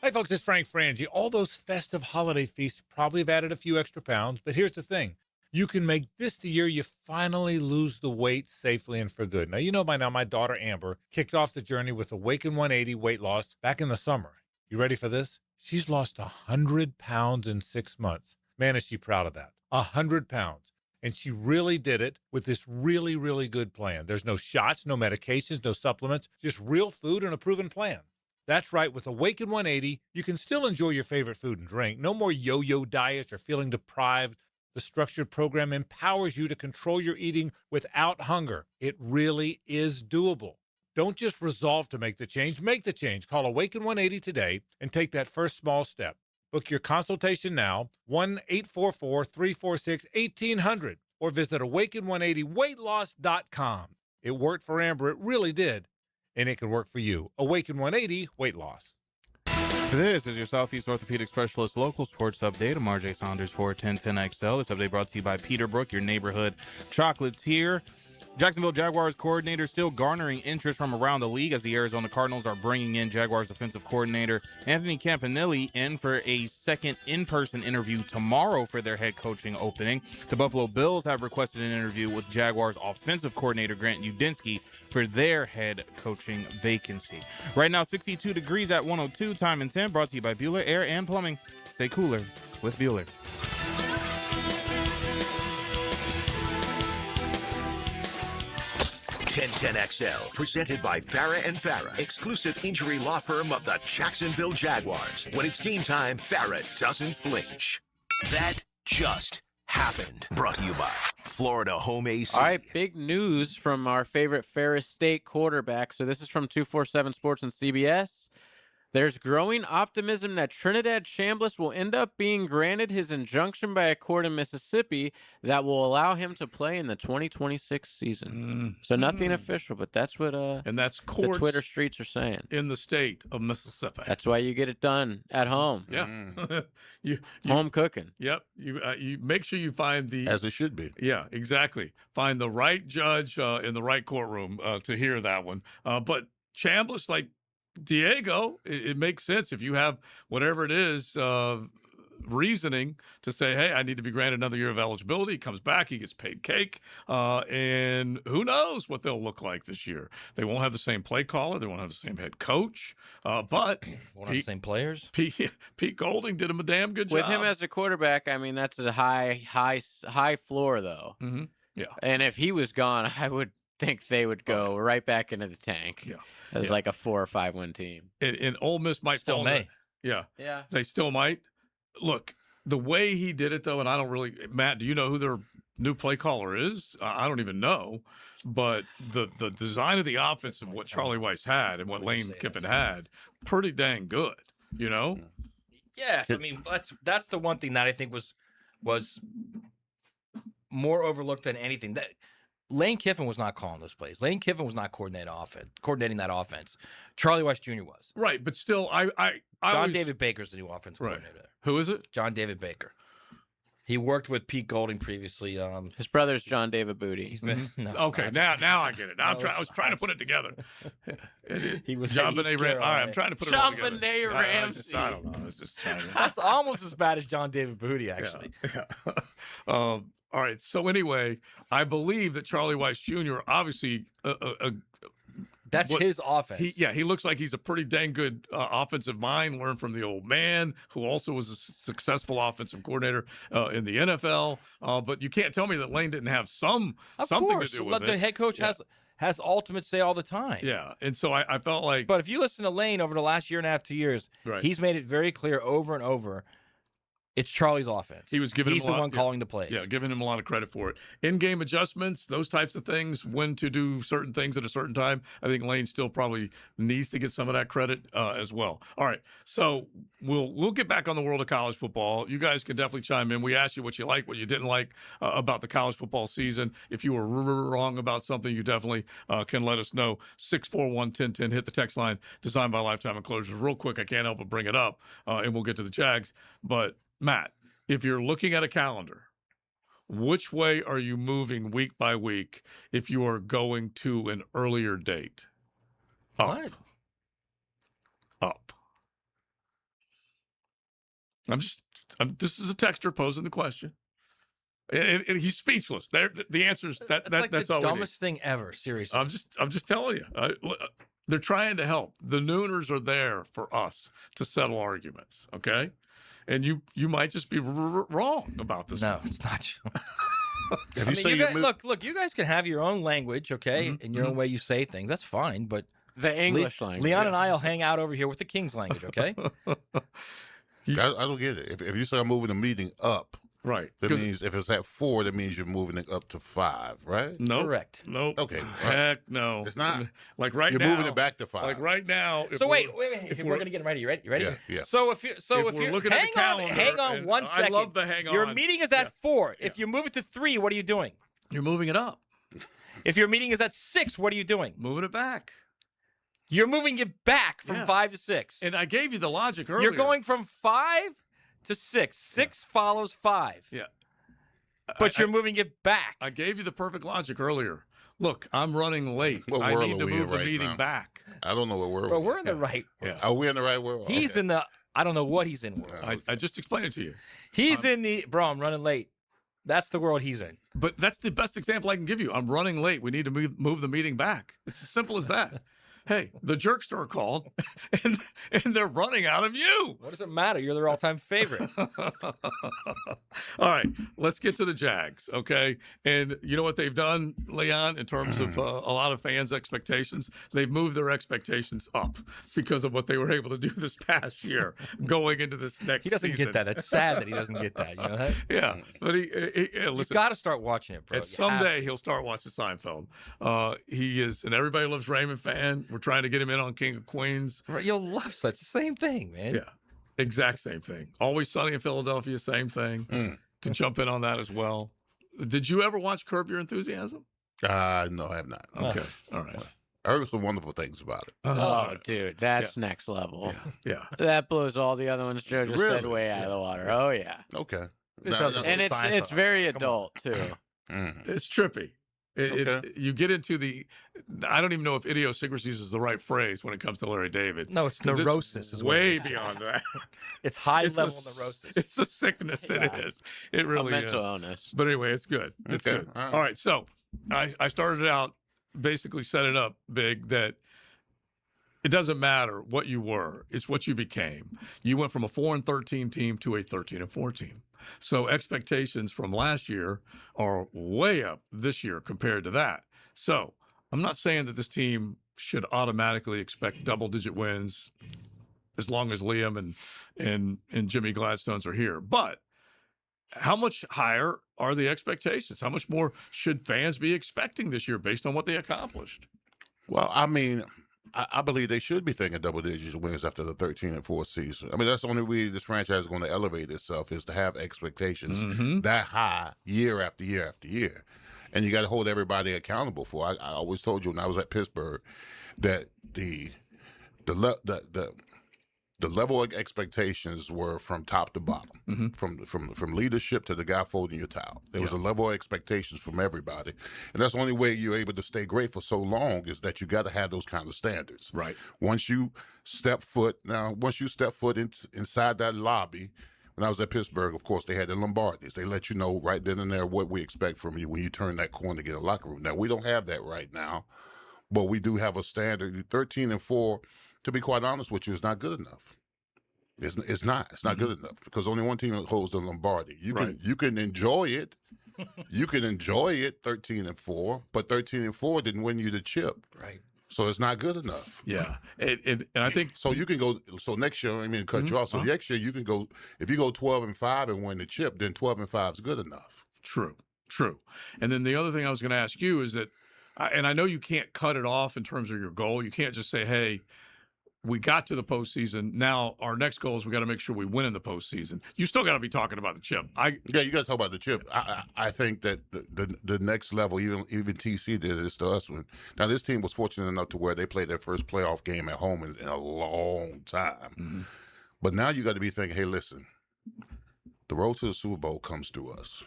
Hey folks, it's Frank Frangie. All those festive holiday feasts probably have added a few extra pounds, but here's the thing. You can make this the year you finally lose the weight safely and for good. Now, you know by now my daughter Amber kicked off the journey with Awaken 180 weight loss back in the summer. You ready for this? She's lost 100 pounds in 6 months. Man, is she proud of that. 100 pounds. And she really did it with this really, really good plan. There's no shots, no medications, no supplements, just real food and a proven plan. That's right. With Awaken 180, you can still enjoy your favorite food and drink. No more yo-yo diets or feeling deprived. The structured program empowers you to control your eating without hunger. It really is doable. Don't just resolve to make the change. Make the change. Call Awaken 180 today and take that first small step. Book your consultation now, 1-844-346-1800, or visit awaken180weightloss.com. It worked for Amber. It really did. And it can work for you. Awaken 180 weight loss. This is your Southeast Orthopedic Specialist local sports update. I'm RJ Saunders for 1010XL. This update brought to you by Peterbrook, your neighborhood chocolatier. Jacksonville Jaguars coordinator still garnering interest from around the league as the Arizona Cardinals are bringing in Jaguars defensive coordinator Anthony Campanelli in for a second in-person interview tomorrow for their head coaching opening. The Buffalo Bills have requested an interview with Jaguars offensive coordinator Grant Udinski for their head coaching vacancy. Right now, 62 degrees at 102, time and 10, brought to you by Bueller Air and Plumbing. Stay cooler with Bueller. 1010XL, presented by Farah and Farah, exclusive injury law firm of the Jacksonville Jaguars. When it's game time, Farah doesn't flinch. That just happened. Brought to you by Florida Home AC. All right, big news from our favorite Ferris State quarterback. So this is from 247 Sports and CBS. There's growing optimism that Trinidad Chambliss will end up being granted his injunction by a court in Mississippi that will allow him to play in the 2026 season. So nothing official, but that's what and that's the courts Twitter streets are saying. in the state of Mississippi. That's why you get it done at home. Yeah. you home cooking. Yep. You make sure you find the as it should be. Yeah, exactly. Find the right judge in the right courtroom to hear that one. But Chambliss, like Diego, it makes sense if you have whatever it is reasoning to say, hey, I need to be granted another year of eligibility. He comes back, he gets paid cake, and who knows what they'll look like this year. They won't have the same play caller, they won't have the same head coach, but won't have the same players. Pete Golding did him a damn good job With him as a quarterback. I mean, that's a high floor though. Mm-hmm. Yeah, and if he was gone, I would think they would go right back into the tank. Yeah, as like a 4 or 5 win team. And Ole Miss might still fall may. Yeah, they still might. Look, the way he did it though, and I don't really. Matt, do you know who their new play caller is? I don't even know. But the design of the offense and what Charlie Weiss had and what Lane Kiffin had, pretty dang good. You know. Yes, I mean that's the one thing that I think was more overlooked than anything. That Lane Kiffin was not calling those plays. Lane Kiffin was not coordinating that offense. Charlie Weiss Jr. was. Right, but still, I John David Baker's the new offense coordinator. Who is it? John David Baker. He worked with Pete Golding previously. His brother's John David Booty. He's been okay. Now I get it. Now I was trying to put it together. He was John Benet Ramsey. All right, I'm trying to put it all together. John Benet Ramsey. I don't know. It's just that's almost as bad as John David Booty, actually. Yeah. All right. So anyway, I believe that Charlie Weiss Jr. obviously that's his offense. He looks like he's a pretty dang good offensive mind, learned from the old man, who also was a successful offensive coordinator in the NFL. But you can't tell me that Lane didn't have something to do with it. The head coach has ultimate say all the time. Yeah, and so I felt like. But if you listen to Lane over the last year and a half, 2 years, he's made it very clear over and over It's Charlie's offense. He was giving He's him a the lot, one calling the plays. Yeah, giving him a lot of credit for it. In-game adjustments, those types of things, when to do certain things at a certain time. I think Lane still probably needs to get some of that credit as well. All right, so we'll get back on the world of college football. You guys can definitely chime in. We asked you what you like, what you didn't like about the college football season. If you were wrong about something, you definitely can let us know. 641-1010. Hit the text line. Designed by Lifetime Enclosures. Real quick, I can't help but bring it up, and we'll get to the Jags, but Matt, if you're looking at a calendar, which way are you moving week by week if you are going to an earlier date? Up. What? Up. This is a texter posing the question. He's speechless. The answer is that's like that's the all. dumbest thing ever. Seriously, I'm just telling you. They're trying to help. The Nooners are there for us to settle arguments. Okay. And you might just be wrong about this. No, it's not true. If you guys, look, you guys can have your own language, okay, and your own way you say things. That's fine, but the English language. Leon and I will hang out over here with the King's language, okay? I don't get it. If you say I'm moving the meeting up, right? That means if it's at 4, that means you're moving it up to 5, right? No, correct. No, okay. Heck no, it's not. Like right you're now, moving it back to 5. Like right now. So wait. If we're gonna get ready, you ready? You ready? Yeah. So if you're looking at the calendar, hang on one second. I love the hang on. Your meeting is at 4. If you move it to 3, what are you doing? You're moving it up. If your meeting is at 6, what are you doing? Moving it back. You're moving it back from 5 to 6. And I gave you the logic earlier. You're going from 5 to 6. 6 follows 5. Yeah. But you're moving it back. I gave you the perfect logic earlier. Look, I'm running late. What I world need are to we move in the right meeting now? back. I don't know what world. But we're in the right world. Yeah. Are we in the right world? He's in the, I don't know what he's in world. I just explained it to you. He's in the, bro, I'm running late. That's the world he's in. But that's the best example I can give you. I'm running late. We need to move the meeting back. It's as simple as that. Hey, the jerk store called, and they're running out of you. What does it matter? You're their all-time favorite. All right, let's get to the Jags, okay? And you know what they've done, Leon, in terms of a lot of fans' expectations? They've moved their expectations up because of what they were able to do this past year going into this next season. He doesn't get that. It's sad that he doesn't get that. You know that? Yeah, but listen, you've got to start watching it, bro. And someday he'll start watching Seinfeld. He is an Everybody Loves Raymond fan. We're trying to get him in on King of Queens. You'll love such the same thing, man. Yeah, exact same thing. Always Sunny in Philadelphia, same thing. Can jump in on that as well. Did you ever watch Curb Your Enthusiasm? No, I have not. Okay, all right. I heard some wonderful things about it. Oh, dude, that's next level. Yeah. That blows all the other ones Joe just said Really? way out of the water. Oh, yeah. Okay. And it's very adult, too. It's trippy. You get into the, I don't even know if idiosyncrasies is the right phrase when it comes to Larry David. No, it's 'Cause neurosis. is what way it is. beyond that. It's high It's level a, neurosis. It's a sickness. Yeah. It is. It really mental is. illness. But anyway, it's good. It's Okay. good. All right. All right. So I started out basically set it up big that it doesn't matter what you were, it's what you became. You went from a 4-13 team to a 13-4 team. So expectations from last year are way up this year compared to that. So I'm not saying that this team should automatically expect double-digit wins as long as Liam and Jimmy Gladstones are here. But how much higher are the expectations? How much more should fans be expecting this year based on what they accomplished? Well, I mean, I believe they should be thinking double-digit wins after the 13-4 season. I mean, that's the only way this franchise is going to elevate itself is to have expectations that high year after year after year. And you got to hold everybody accountable for it. I always told you when I was at Pittsburgh that the level of expectations were from top to bottom, from leadership to the guy folding your towel. There was a level of expectations from everybody, and that's the only way you're able to stay great for so long is that you got to have those kind of standards. Right. Once you step foot inside that lobby. When I was at Pittsburgh, of course, they had the Lombardis. They let you know right then and there what we expect from you when you turn that corner to get a locker room. Now, we don't have that right now, but we do have a standard. 13-4, to be quite honest with you, is not good enough. It's not. It's not good enough because only one team holds the Lombardi. You can enjoy it. You can enjoy it 13-4, but 13-4 didn't win you the chip. Right. So it's not good enough. Yeah, and I think so. You can go. So next year, I mean, cut you off. So next year, you can go. If you go 12-5 and win the chip, then 12-5 is good enough. True. And then the other thing I was going to ask you is that, and I know you can't cut it off in terms of your goal. You can't just say, "Hey, we got to the postseason. Now our next goal is we got to make sure we win in the postseason." You still got to be talking about the chip. Yeah, you got to talk about the chip. I think that the next level, even TC did this to us. Now this team was fortunate enough to where they played their first playoff game at home in a long time. Mm-hmm. But now you got to be thinking, hey, listen, the road to the Super Bowl comes to us.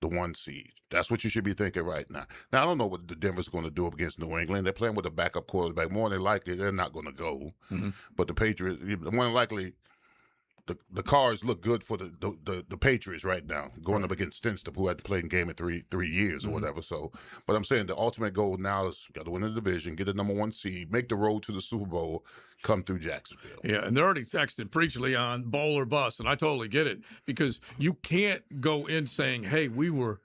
The 1 seed. That's what you should be thinking right now. Now, I don't know what the Denver's going to do against New England. They're playing with a backup quarterback. More than likely, they're not going to go. Mm-hmm. But the Patriots, more than likely, the cards look good for the Patriots right now, going up against Stenstrom, who hadn't played in game in three years or whatever. So, but I'm saying the ultimate goal now is got to win the division, get the number 1 seed, make the road to the Super Bowl, come through Jacksonville. Yeah, and they're already texting, preach Leon, bowl or bust, and I totally get it, because you can't go in saying, "Hey, we went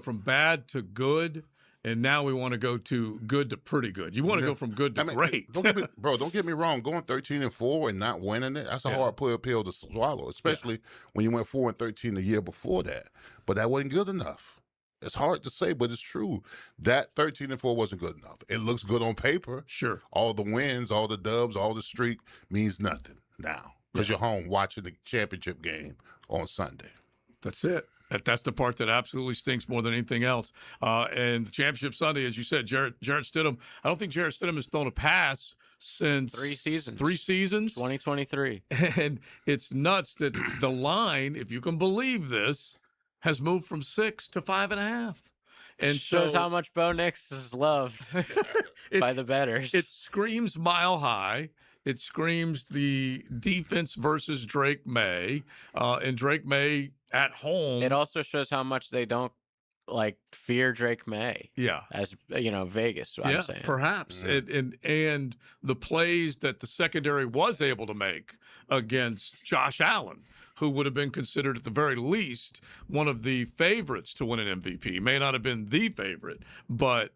from bad to good, and now we want to go to good to pretty good." You want to go from good to great. Don't get me wrong. Going 13-4 and not winning it—that's a hard pill to swallow, especially when you went 4-13 the year before that. But that wasn't good enough. It's hard to say, but it's true. That 13-4 wasn't good enough. It looks good on paper. Sure. All the wins, all the dubs, all the streak means nothing now because you're home watching the championship game on Sunday. That's it. That's the part that absolutely stinks more than anything else. And the championship Sunday, as you said, Jarrett Stidham. I don't think Jarrett Stidham has thrown a pass since 3 seasons. 3 seasons. 2023. And it's nuts that the line, if you can believe this, has moved from 6 to 5.5. And shows how much Bo Nix is loved by the bettors. It screams mile high. It screams the defense versus Drake May, and Drake May at home. It also shows how much they don't fear Drake May. Yeah, as Vegas. I'm saying perhaps and the plays that the secondary was able to make against Josh Allen, who would have been considered at the very least one of the favorites to win an MVP. May not have been the favorite, but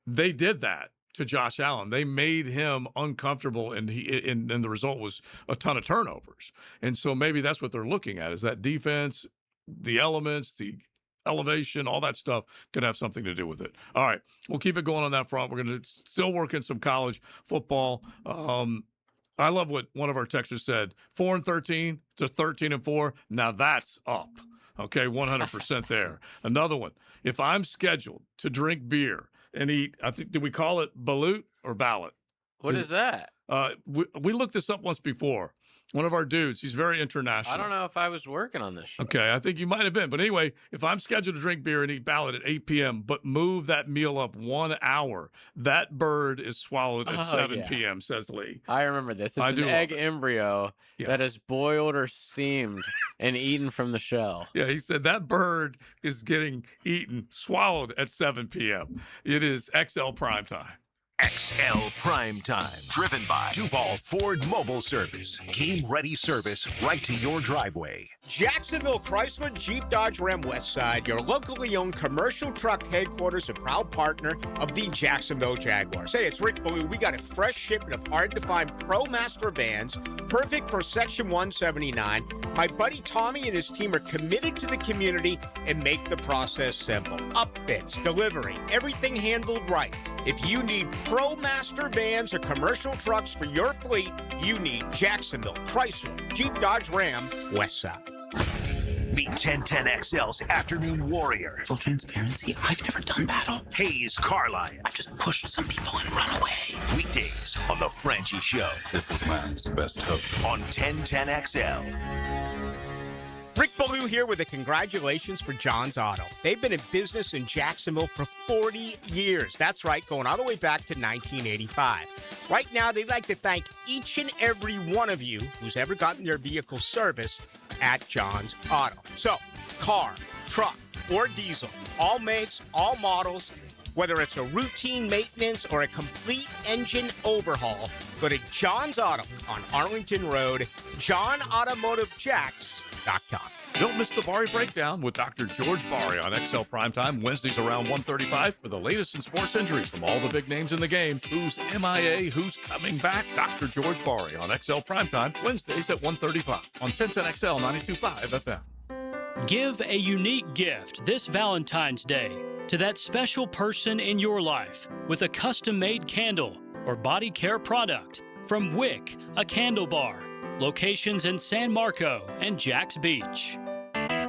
they did that to Josh Allen. They made him uncomfortable, and the result was a ton of turnovers. And so maybe that's what they're looking at, is that defense, the elements, the elevation, all that stuff could have something to do with it. All right, we'll keep it going on that front. We're going to still work in some college football. I love what one of our texters said, 4-13 to 13-4. Now that's up. Okay, 100% there. Another one, if I'm scheduled to drink beer and eat, I think, did we call it balut or ballot? What is that? We looked this up once before. One of our dudes, he's very international. I don't know if I was working on this show. Okay, I think you might have been. But anyway, if I'm scheduled to drink beer and eat ballot at 8 p.m., but move that meal up 1 hour, that bird is swallowed at 7 p.m., says Lee. I remember this. It's an egg embryo that is boiled or steamed and eaten from the shell. Yeah, he said that bird is getting eaten, swallowed at 7 p.m. It is XL Primetime. XL Primetime, driven by Duval Ford Mobile Service. Game-ready service right to your driveway. Jacksonville Chrysler Jeep Dodge Ram Westside, your locally owned commercial truck headquarters and proud partner of the Jacksonville Jaguars. Hey, it's Rick Ballou. We got a fresh shipment of hard-to-find ProMaster vans, perfect for Section 179. My buddy Tommy and his team are committed to the community and make the process simple. Upfits, delivery, everything handled right. If you need ProMaster vans or commercial trucks for your fleet, you need Jacksonville Chrysler Jeep Dodge Ram Westside. Meet 1010XL's Afternoon Warrior. Full transparency, I've never done battle. Hayes Carlyon. I've just pushed some people and run away. Weekdays on The Frenchie Show. This is man's best hope. On 1010XL. Rick Ballou here with a congratulations for John's Auto. They've been in business in Jacksonville for 40 years. That's right, going all the way back to 1985. Right now, they'd like to thank each and every one of you who's ever gotten their vehicle serviced at John's Auto. So, car, truck, or diesel, all makes, all models, whether it's a routine maintenance or a complete engine overhaul, go to John's Auto on Arlington Road, JohnAutomotiveJacks.com. Don't miss the Bari Breakdown with Dr. George Bari on XL Primetime, Wednesdays around 1:35 for the latest in sports injuries from all the big names in the game. Who's MIA, who's coming back? Dr. George Bari on XL Primetime, Wednesdays at 1:35 on 1010XL 92.5 FM. Give a unique gift this Valentine's Day to that special person in your life with a custom-made candle or body care product from Wick, a candle bar. Locations in San Marco and Jax Beach.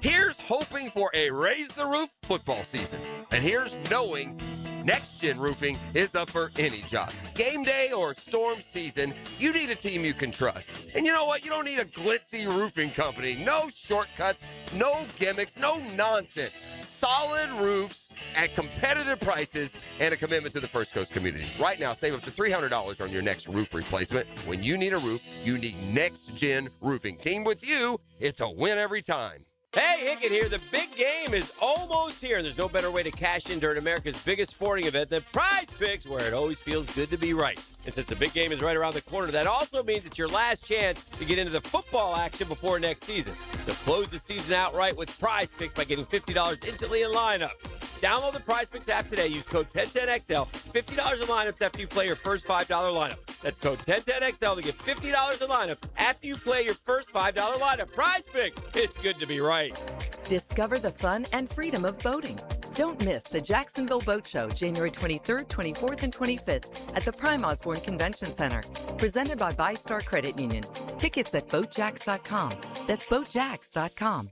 Here's hoping for a raise the roof football season. And here's knowing Next Gen Roofing is up for any job. Game day or storm season, you need a team you can trust. And you know what? You don't need a glitzy roofing company. No shortcuts, no gimmicks, no nonsense. Solid roofs at competitive prices and a commitment to the First Coast community. Right now, save up to $300 on your next roof replacement. When you need a roof, you need Next Gen Roofing. Team with you, it's a win every time. Hey, Hickett here. The big game is almost here, and there's no better way to cash in during America's biggest sporting event than Prize Picks, where it always feels good to be right. And since the big game is right around the corner, that also means it's your last chance to get into the football action before next season. So close the season out right with Prize Picks by getting $50 instantly in lineups. Download the Prize Picks app today. Use code 1010XL. $50 in lineups after you play your first $5 lineup. That's code 1010XL to get $50 in lineups after you play your first $5 lineup. Prize Picks. It's good to be right. Discover the fun and freedom of boating. Don't miss the Jacksonville Boat Show, January 23rd, 24th, and 25th at the Prime Osborne Convention Center. Presented by VyStar Credit Union. Tickets at boatjacks.com. That's boatjacks.com.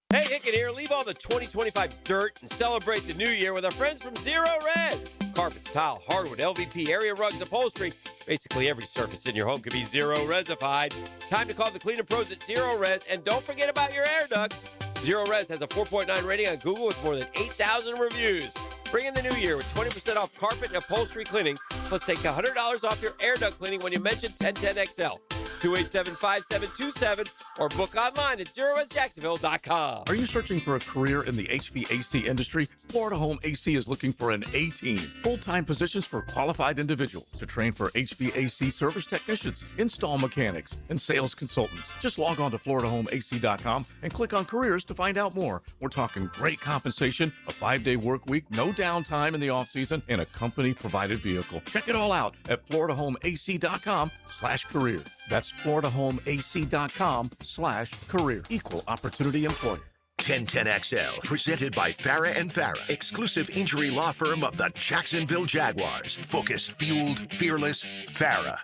Hey, Hickett here. Leave all the 2025 dirt and celebrate the new year with our friends from Zero Res. Carpets, tile, hardwood, LVP, area rugs, upholstery. Basically every surface in your home can be Zero Resified. Time to call the cleaning pros at Zero Res, and don't forget about your air ducts. Zero Res has a 4.9 rating on Google with more than 8,000 reviews. Bring in the new year with 20% off carpet and upholstery cleaning, plus take $100 off your air duct cleaning when you mention 1010XL. 287-5727 or book online at ZeroResJacksonville.com. Are you searching for a career in the HVAC industry? Florida Home AC is looking for an A-team. Full-time positions for qualified individuals to train for HVAC service technicians, install mechanics, and sales consultants. Just log on to FloridaHomeAC.com and click on careers to find out more. We're talking great compensation, a 5-day work week, no downtime in the off-season, and a company-provided vehicle. Check it all out at FloridaHomeAC.com/career. That's FloridaHomeAC.com/career. Equal opportunity employer. 1010XL, presented by Farah and Farah, exclusive injury law firm of the Jacksonville Jaguars. Focused, fueled, fearless, Farah.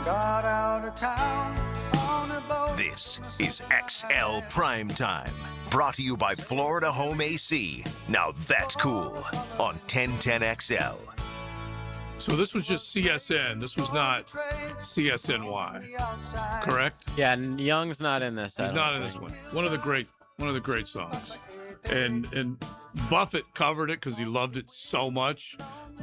Got out of town on a boat. This is XL Primetime, brought to you by Florida Home AC. Now that's cool on 1010XL. So this was just CSN. This was not CSNY, correct? Yeah, and Young's not in this. He's not in this one. One of the great songs. And Buffett covered it because he loved it so much.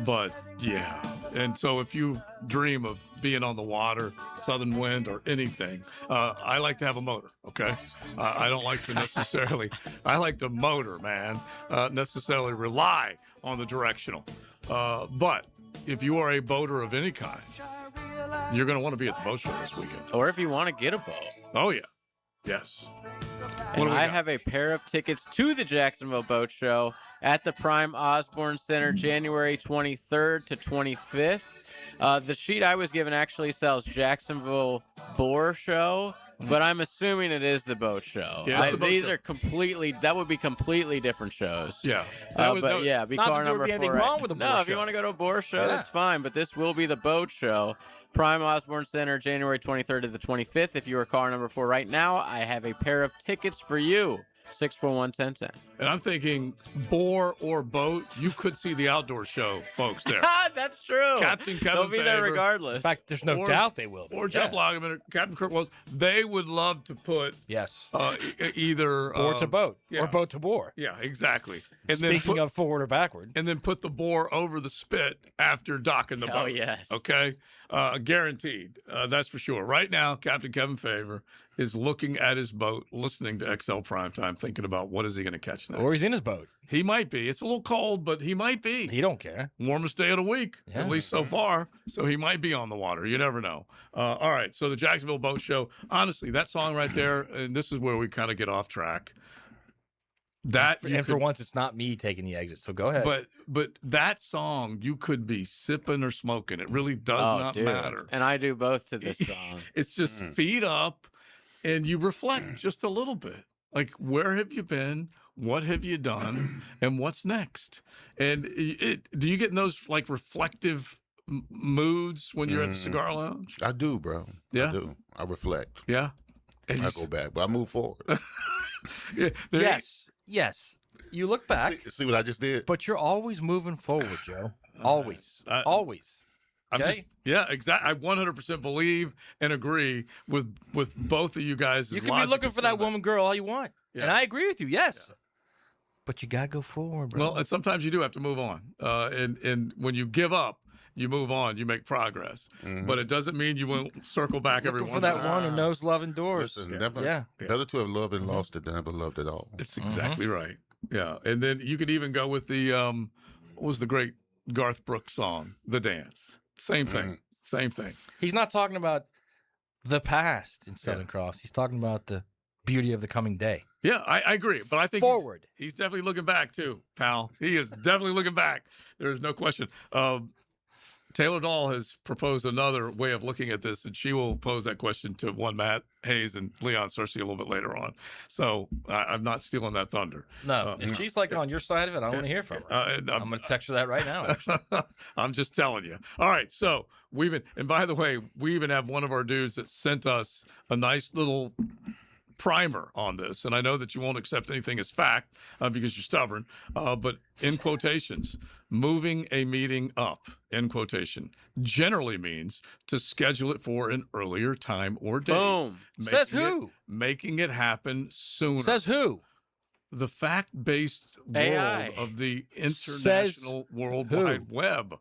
But yeah, and so if you dream of being on the water, southern wind, or anything, I like to have a motor. Okay, I don't like to necessarily. I like to motor, man. Necessarily rely on the directional. But if you are a boater of any kind, you're going to want to be at the boat show this weekend. Or if you want to get a boat. Oh yeah, yes. And I have a pair of tickets to the Jacksonville Boat Show at the Prime Osborne Center, January 23rd to 25th. The sheet I was given actually sells Jacksonville Boar Show, but I'm assuming it is the boat show. Yeah, these are that would be completely different shows. Yeah. But yeah, be car number 4. Anything wrong with the boat No, show. if you want to go to a boar show, Yeah. that's fine, but this will be the boat show. Prime Osborne Center, January 23rd to the 25th. If you are car number 4 right now, I have a pair of tickets for you. 641-1010. And I'm thinking boar or boat, you could see the outdoor show, folks, there. That's true. Captain Kevin They'll be there Favor. regardless. In fact, there's no doubt they will be. Or Jeff Loggeman, or Captain Kirk Wells. They would love to put either boar to boat yeah. or boat to boar. Yeah, exactly. And Speaking of forward or backward. And then put the boar over the spit after docking the boat. Oh, yes. Okay? Guaranteed. That's for sure. Right now, Captain Kevin Favor is looking at his boat, listening to XL Primetime. time thinking about what is he going to catch next. Or he's in his boat. He might be. It's a little cold, but he might be. He don't care. Warmest day of the week, Yeah. at least so far. So he might be on the water. You never know. All right. So the Jacksonville Boat Show. Honestly, that song right there, and this is where we kind of get off track. For once, it's not me taking the exit. So go ahead. But that song, you could be sipping or smoking. It really does not matter. And I do both to this song. It's just feet up, and you reflect just a little bit. Like, where have you been? What have you done? And what's next? And do you get in those like reflective moods when you're at the cigar lounge? I do, bro. Yeah? I do. I reflect. Yeah. I go back, but I move forward. Yes. You look back. See what I just did? But you're always moving forward, Joe. Always. Always. Okay? Exactly. I 100% believe and agree with both of you guys. You can be looking for that woman girl all you want. Yeah. And I agree with you, yes. But you got to go forward, bro. Well, and sometimes you do have to move on. And when you give up, you move on, you make progress. But it doesn't mean you won't circle back every once in a while. For that one who knows love endures. Listen, better to have loved and lost it than ever loved at all. It's exactly right. Yeah. And then you could even go with the, what was the great Garth Brooks song, The Dance? Same thing. Same thing. He's not talking about the past in Southern Cross. He's talking about the beauty of the coming day. Yeah, I agree. But I think forward. He's definitely looking back too, pal. He is definitely looking back. There's no question. Taylor Dahl has proposed another way of looking at this, and she will pose that question to one Matt Hayes and Leon Cersei a little bit later on. So I'm not stealing that thunder. No, if she's like on your side of it, I want to hear from her. I'm going to text her that right now. Actually. I'm just telling you. All right, so and by the way, we even have one of our dudes that sent us a nice little primer on this, and I know that you won't accept anything as fact because you're stubborn, but in quotations, moving a meeting up, end quotation, generally means to schedule it for an earlier time or date. Boom. Says who? Making it happen sooner. Says who? The fact-based AI. world of the international World Wide Web.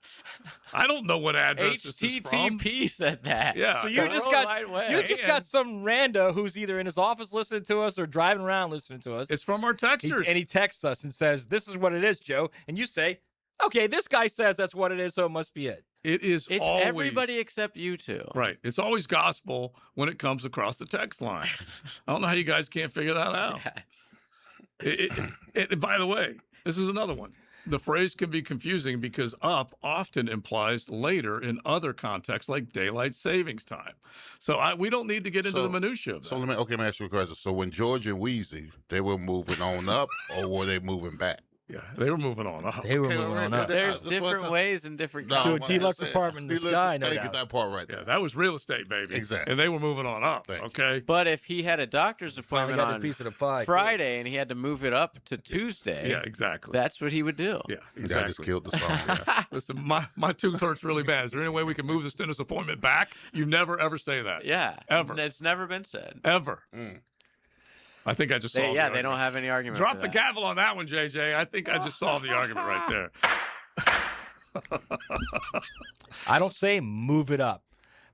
I don't know what address this is from. HTTP said that. Yeah. So you just got some rando who's either in his office listening to us or driving around listening to us. It's from our texters. And he texts us and says, "This is what it is, Joe." And you say, "Okay, this guy says that's what it is, so it must be it." It's always everybody except you two. Right. It's always gospel when it comes across the text line. I don't know how you guys can't figure that out. Yes. And by the way, this is another one. The phrase can be confusing because up often implies later in other contexts like daylight savings time. So we don't need to get into the minutia of that. So let me ask you a question. So when George and Wheezy, they were moving on up, or were they moving back? Yeah, they were moving on up. They were moving on up. There's different ways and different to a deluxe apartment in the sky, no doubt. Get that part right there. Yeah, that was real estate, baby. Exactly. And they were moving on up, okay? But if he had a doctor's Finally appointment got a on piece of the pie, Friday and he had to move it up to Tuesday, Yeah, exactly. that's what he would do. Yeah, I exactly. just killed the song. Listen, my tooth hurts really bad. Is there any way we can move this dentist appointment back? You never, ever say that. Yeah. Ever. It's never been said. Ever. I think I just solved Yeah, the they don't argument. have any argument. Drop for the that. gavel on that one, JJ. I think I just solved the argument right there. I don't say move it up.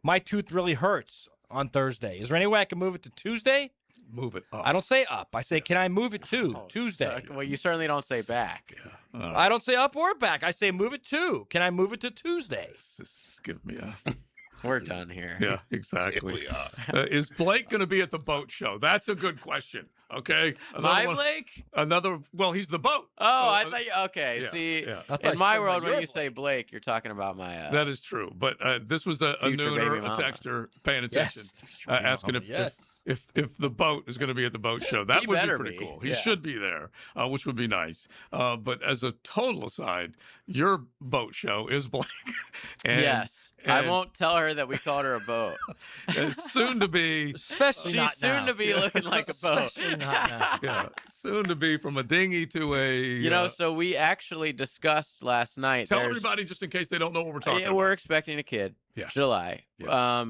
My tooth really hurts on Thursday. Is there any way I can move it to Tuesday? Move it up. I don't say up. I say, can I move it to Tuesday? Well, you certainly don't say back. I don't say up or back. I say move it to. Can I move it to Tuesday? Just give me a... We're done here. Yeah, exactly. We are. Is Blake going to be at the boat show? That's a good question. Okay. Blake? Well, he's the boat. Oh, I thought you, okay. yeah, See, yeah. in my world, when you say Blake, you're talking about my. That is true. But this was a Future nooner, baby a mama. texter paying attention, asking if the boat is going to be at the boat show. That He would be better pretty be. cool. He Yeah. should be there, which would be nice. But as a total aside, your boat show is Blake. And, yes. I and won't tell her that we called her a boat. it's soon to be. Especially She's not soon now. to be looking like a boat. Especially not now. Yeah, soon to be from a dinghy to a. You know, so we actually discussed last night. Tell there's- everybody just in case they don't know what we're talking Yeah, about. we're expecting a kid. Yes. July. Yeah.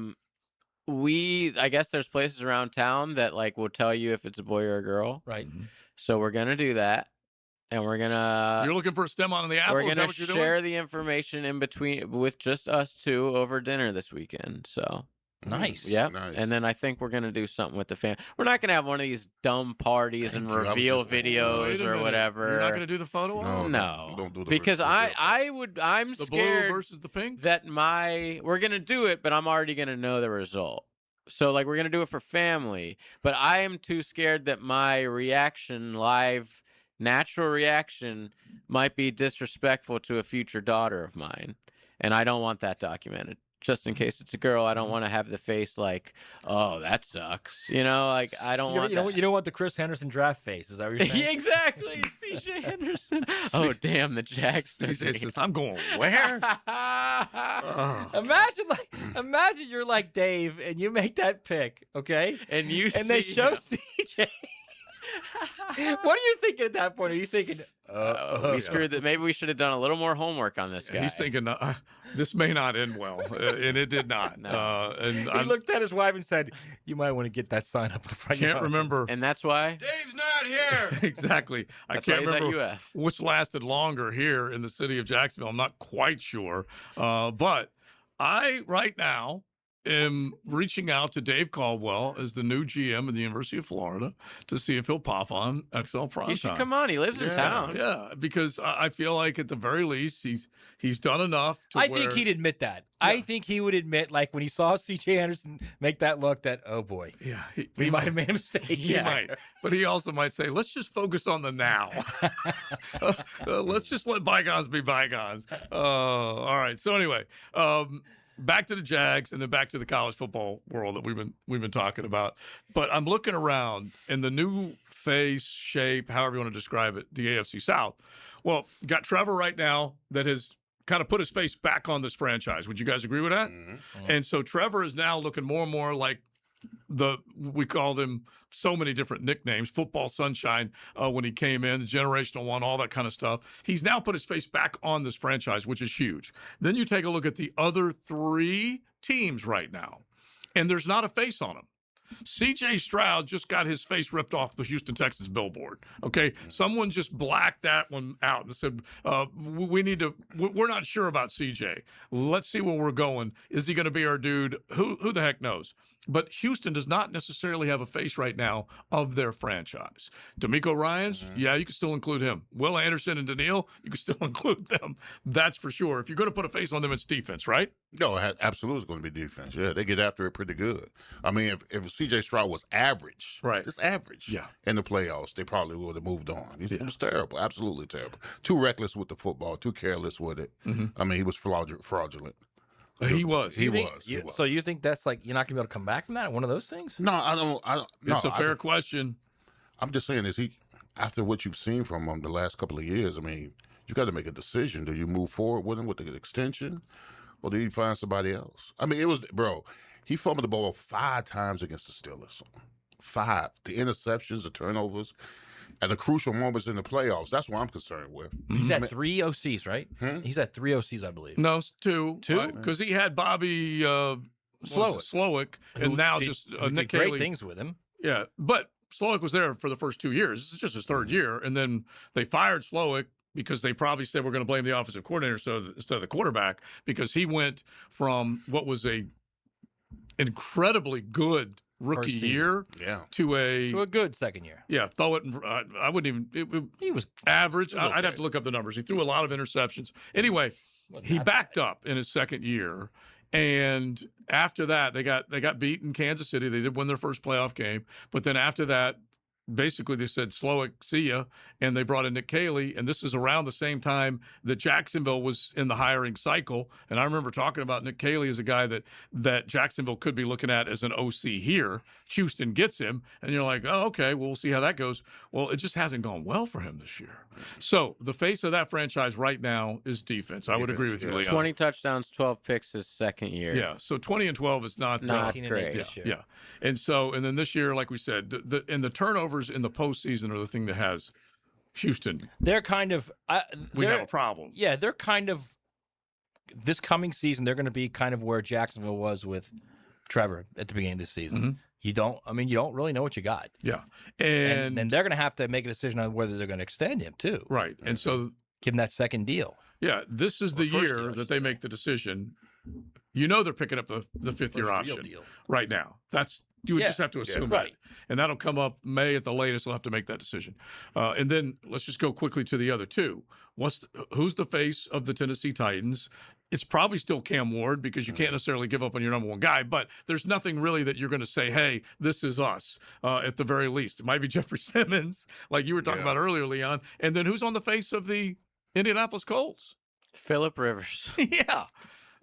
I guess there's places around town that like will tell you if it's a boy or a girl. Right. So we're gonna do that, and we're gonna. You're looking for a stem on the apple. We're Is that gonna what you're share doing? the information in between with just us two over dinner this weekend. So Nice. Yep. Nice. And then I think we're gonna do something with the fan. We're not gonna have one of these dumb parties and reveal videos or whatever. You're not going to do the photo? op? No, don't do the because reveal. I'm The scared blue versus the pink? that we're gonna do it, but I'm already gonna know the result. So like we're gonna do it for family, but I am too scared that my live natural reaction might be disrespectful to a future daughter of mine, and I don't want that documented. Just in case it's a girl, I don't want to have the face like, oh, that sucks. Like I don't want. You don't want the Chris Henderson draft face. Is that what you're saying? Yeah, exactly. CJ Henderson. Oh damn, the Jags. CJ says, I'm going where? Imagine you're like Dave and you make that pick, okay? And they show CJ. What are you thinking at that point? Are you thinking, we screwed that? Maybe we should have done a little more homework on this guy. He's thinking, this may not end well, and it did not. No. And he looked at his wife and said, "You might want to get that sign up in front." Can't remember. And that's why Dave's not here. Exactly. I can't remember which lasted longer here in the city of Jacksonville. I'm not quite sure, but I right now am reaching out to Dave Caldwell as the new GM of the University of Florida to see if he'll pop on XL Primetime. He should come on. He lives in town. Yeah, because I feel like at the very least he's done enough. I think he'd admit that. Yeah. I think he would admit, like when he saw CJ Anderson make that look, that oh boy, yeah, we might have made a mistake. He might, but he also might say, let's just focus on the now. Let's just let bygones be bygones. All right. So anyway. Back to the Jags and then back to the college football world that we've been talking about. But I'm looking around and the new face, shape, however you want to describe it, the AFC South. Well, got Trevor right now that has kind of put his face back on this franchise. Would you guys agree with that? Mm-hmm. And so Trevor is now looking more and more like we called him so many different nicknames, Football Sunshine when he came in, the generational one, all that kind of stuff. He's now put his face back on this franchise, which is huge. Then you take a look at the other three teams right now, and there's not a face on them. C.J. Stroud just got his face ripped off the Houston Texans billboard. Okay, someone just blacked that one out and said, we're not sure about C.J. Let's see where we're going. Is he going to be our dude? Who the heck knows? But Houston does not necessarily have a face right now of their franchise. D'Amico Ryans, yeah, you can still include him. Will Anderson and Daniil, you can still include them. That's for sure. If you're going to put a face on them, it's defense, right? No, absolutely, it's going to be defense. Yeah, they get after it pretty good. I mean, if C.J. Stroud was average, right, just average, in the playoffs, they probably would have moved on. It was terrible, absolutely terrible. Too reckless with the football, too careless with it. Mm-hmm. I mean, he was fraudulent. He was. He was. So you think that's like you're not going to be able to come back from that? One of those things? No, I don't. It's a fair question. I'm just saying, is he after what you've seen from him the last couple of years? I mean, you got to make a decision. Do you move forward with him with the extension? Or did he find somebody else? I mean, he fumbled the ball 5 times against the Steelers. 5. The interceptions, the turnovers, at the crucial moments in the playoffs. That's what I'm concerned with. He's at 3 OCs, right? He's at 3 OCs, I believe. No, it's 2. 2? Because he had Bobby Slowick, and now just Nick Great Caley. things with him. Yeah, but Slowick was there for the first 2 years. This is just his 3rd year, and then they fired Slowick because they probably said we're going to blame the offensive coordinator instead of the quarterback, because he went from what was a incredibly good rookie year to a good second year. Yeah, throw it. I wouldn't even. He was average. I'd have to look up the numbers. He threw a lot of interceptions. Anyway, he backed up in his second year, and after that, they got beat in Kansas City. They did win their first playoff game, but then after that, basically they said, Slowick, see ya, and they brought in Nick Caley, and this is around the same time that Jacksonville was in the hiring cycle. And I remember talking about Nick Caley as a guy that Jacksonville could be looking at as an OC here. Houston gets him, and you're like, oh, okay, well, we'll see how that goes. Well, it just hasn't gone well for him this year. So the face of that franchise right now is defense. I would agree with you, Leon. 20 touchdowns, 12 picks his second year. Yeah, so 20 and 12 is not great. Yeah. And then this year, like we said, the turnovers in the postseason are the thing that has Houston. They're kind of we have a problem. Yeah, they're kind of this coming season. They're going to be kind of where Jacksonville was with Trevor at the beginning of this season. Mm-hmm. You don't really know what you got. Yeah, and they're going to have to make a decision on whether they're going to extend him too. Right, and so give him that second deal. Yeah, this is the year that they make the decision. You know they're picking up the fifth-year Real option deal. right now. You would just have to assume that. right. And that'll come up May at the latest. They'll have to make that decision. And then let's just go quickly to the other two. Who's the face of the Tennessee Titans? It's probably still Cam Ward because you can't necessarily give up on your number one guy, but there's nothing really that you're going to say, hey, this is us at the very least. It might be Jeffrey Simmons, like you were talking about earlier, Leon. And then who's on the face of the Indianapolis Colts? Phillip Rivers. Yeah.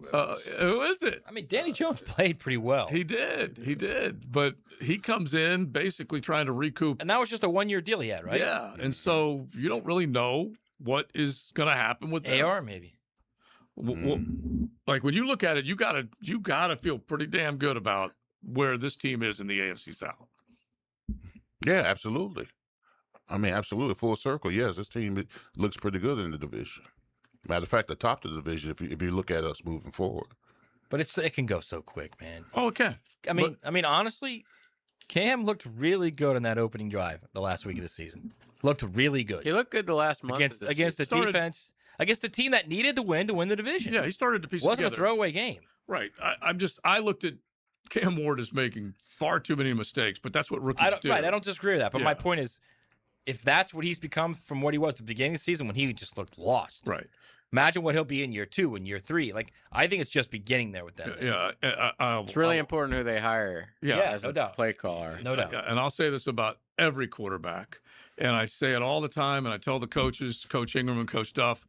Who is it? I mean, Danny Jones played pretty well. He did. But he comes in basically trying to recoup. And that was just a one-year deal he had, right? Yeah. And so you don't really know what is going to happen with them. AR, maybe. Like when you look at it, you gotta feel pretty damn good about where this team is in the AFC South. Yeah, absolutely. I mean, absolutely. Full circle. Yes, this team looks pretty good in the division. Matter of fact, the top of the division, if you look at us moving forward. But it can go so quick, man. Oh, it can. I mean, honestly, Cam looked really good on that opening drive the last week of the season. Looked really good. He looked good the last month against the defense, against the team that needed the win to win the division. Yeah, he started to piece it wasn't together. a throwaway game. Right. I looked at Cam Ward as making far too many mistakes, but that's what rookies do. Right, I don't disagree with that. But my point is, if that's what he's become from what he was at the beginning of the season when he just looked lost. Right. Imagine what he'll be in year 2 and year 3. Like, I think it's just beginning there with them. Yeah. It's really important who they hire. Yeah, as no a doubt. play caller. No doubt. And I'll say this about every quarterback, and I say it all the time, and I tell the coaches, Coach Ingram and Coach Duff,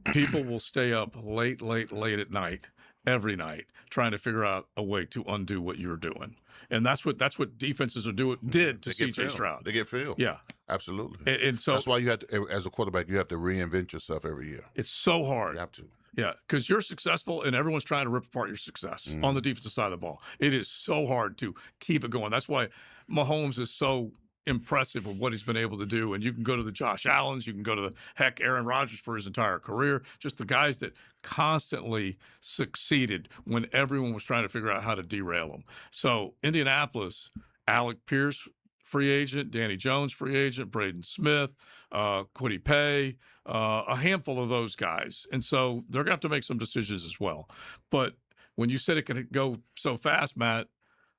people will stay up late at night, every night, trying to figure out a way to undo what you're doing. And that's what defenses did to CJ Stroud. They get filled. Yeah. Absolutely. And so that's why you have to, as a quarterback, you have to reinvent yourself every year. It's so hard. You have to. Yeah, because you're successful and everyone's trying to rip apart your success on the defensive side of the ball. It is so hard to keep it going. That's why Mahomes is so impressive with what he's been able to do. And you can go to the Josh Allens, you can go to the Aaron Rodgers for his entire career, just the guys that constantly succeeded when everyone was trying to figure out how to derail them. So Indianapolis, Alec Pierce, free agent, Danny Jones, free agent, Braden Smith, Kwity Paye, a handful of those guys. And so they're going to have to make some decisions as well. But when you said it could go so fast, Matt,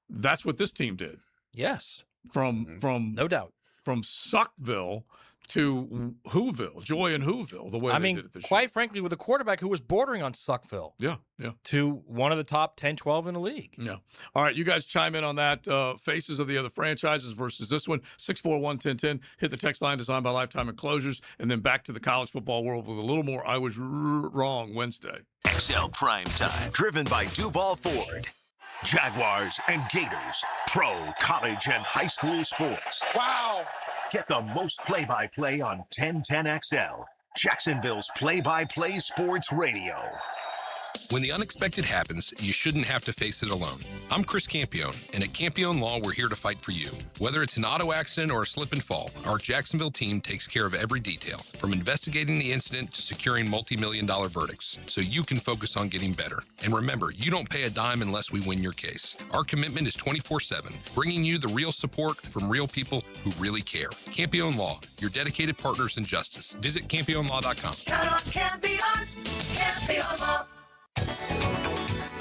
that's what this team did. Yes. From no doubt. From Suckville to Whoville, Joy in Whoville, the way they did it this year. Quite frankly, with a quarterback who was bordering on Suckville. Yeah. To one of the top 10, 12 in the league. Yeah. All right, you guys chime in on that. Faces of the other franchises versus this one. 641-1010. Hit the text line designed by Lifetime Enclosures. And then back to the college football world with a little more I Was Wrong Wednesday. XL Primetime, driven by Duval Ford. Jaguars and Gators, pro, college, and high school sports. Wow. Get the most play-by-play on 1010XL, Jacksonville's play-by-play sports radio. When the unexpected happens, you shouldn't have to face it alone. I'm Chris Campione, and at Campione Law, we're here to fight for you. Whether it's an auto accident or a slip and fall, our Jacksonville team takes care of every detail, from investigating the incident to securing multi-million-dollar verdicts, so you can focus on getting better. And remember, you don't pay a dime unless we win your case. Our commitment is 24/7, bringing you the real support from real people who really care. Campione Law, your dedicated partners in justice. Visit CampioneLaw.com. Count on Campione, Campione Law.